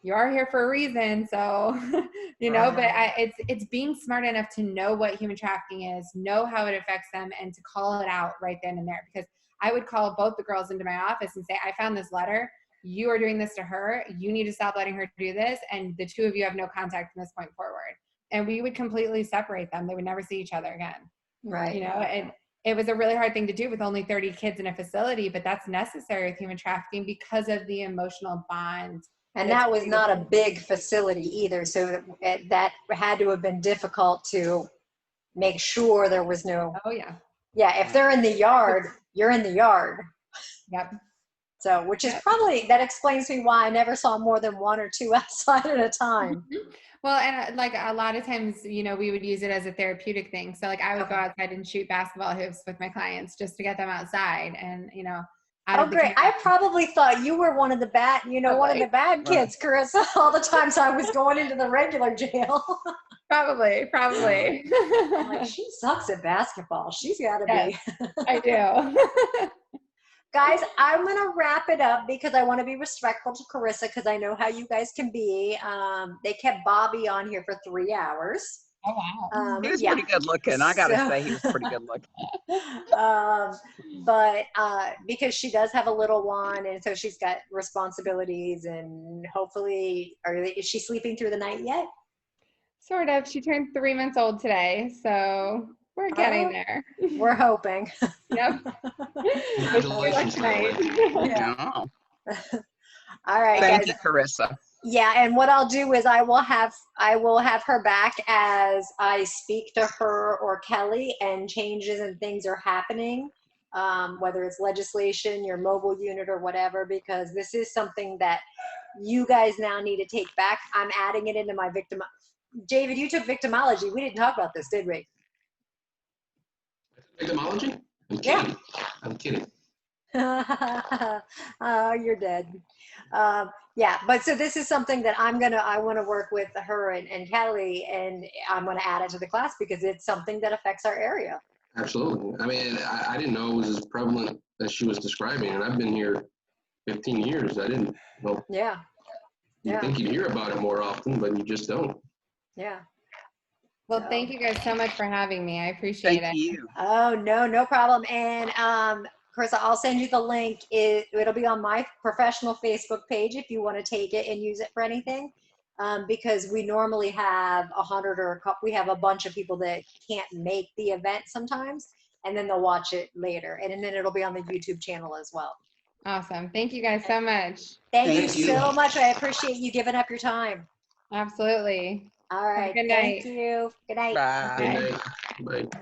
you are here for a reason. So, but it's being smart enough to know what human trafficking is, know how it affects them, and to call it out right then and there. Because I would call both the girls into my office and say, I found this letter. You are doing this to her. You need to stop letting her do this. And the two of you have no contact from this point forward. And we would completely separate them. They would never see each other again. Right. And it was a really hard thing to do with only 30 kids in a facility, but that's necessary with human trafficking because of the emotional bond. And that was not a big facility either. So that had to have been difficult to make sure there was no. Oh, yeah. Yeah. If they're in the yard, you're in the yard. Yep. So, which is probably, that explains to me why I never saw more than one or two outside at a time. Well, and like a lot of times, we would use it as a therapeutic thing. So like I would go outside and shoot basketball hoops with my clients just to get them outside. And, oh, great. I probably thought you were one of the bad, one of the bad kids, Karissa, all the times I was going into the regular jail. Probably. I'm like, she sucks at basketball. She's got to be. I do. Guys, I'm going to wrap it up because I want to be respectful to Karissa because I know how you guys can be. They kept Bobby on here for 3 hours. Oh, wow. He was pretty good looking. I got to say he was pretty good looking. But because she does have a little one, and so she's got responsibilities, and hopefully, is she sleeping through the night yet? Sort of. She turned 3 months old today, so we're getting there. We're hoping. Yep. Congratulations. Yeah. All right, Thank guys. you, Karissa. Yeah, and what I'll do is I will have her back as I speak to her or Kelly and changes and things are happening. whether it's legislation, your mobile unit or whatever, because this is something that you guys now need to take back. I'm adding it into my victim. David, you took victimology. We didn't talk about this, did we? Victimology? I'm Yeah. kidding. I'm kidding. Oh, you're dead. Yeah, but so this is something that I want to work with her and Kelly, and I'm going to add it to the class because it's something that affects our area. Absolutely. I mean, I didn't know it was as prevalent as she was describing, and I've been here 15 years. I didn't know. Yeah. You Yeah. think you'd hear about it more often, but you just don't. Yeah. Well, So- thank you guys so much for having me. I appreciate Thank it. you. Oh, no problem. And Karissa, I'll send you the link. It'll be on my professional Facebook page if you want to take it and use it for anything. Because we normally have 100 or we have a bunch of people that can't make the event sometimes, and then they'll watch it later. And then it'll be on the YouTube channel as well. Awesome. Thank you guys so much. Thank you Thank you. so much. I appreciate you giving up your time. Absolutely. All right. good Thank night. you. Good night. Bye. Good night. Bye.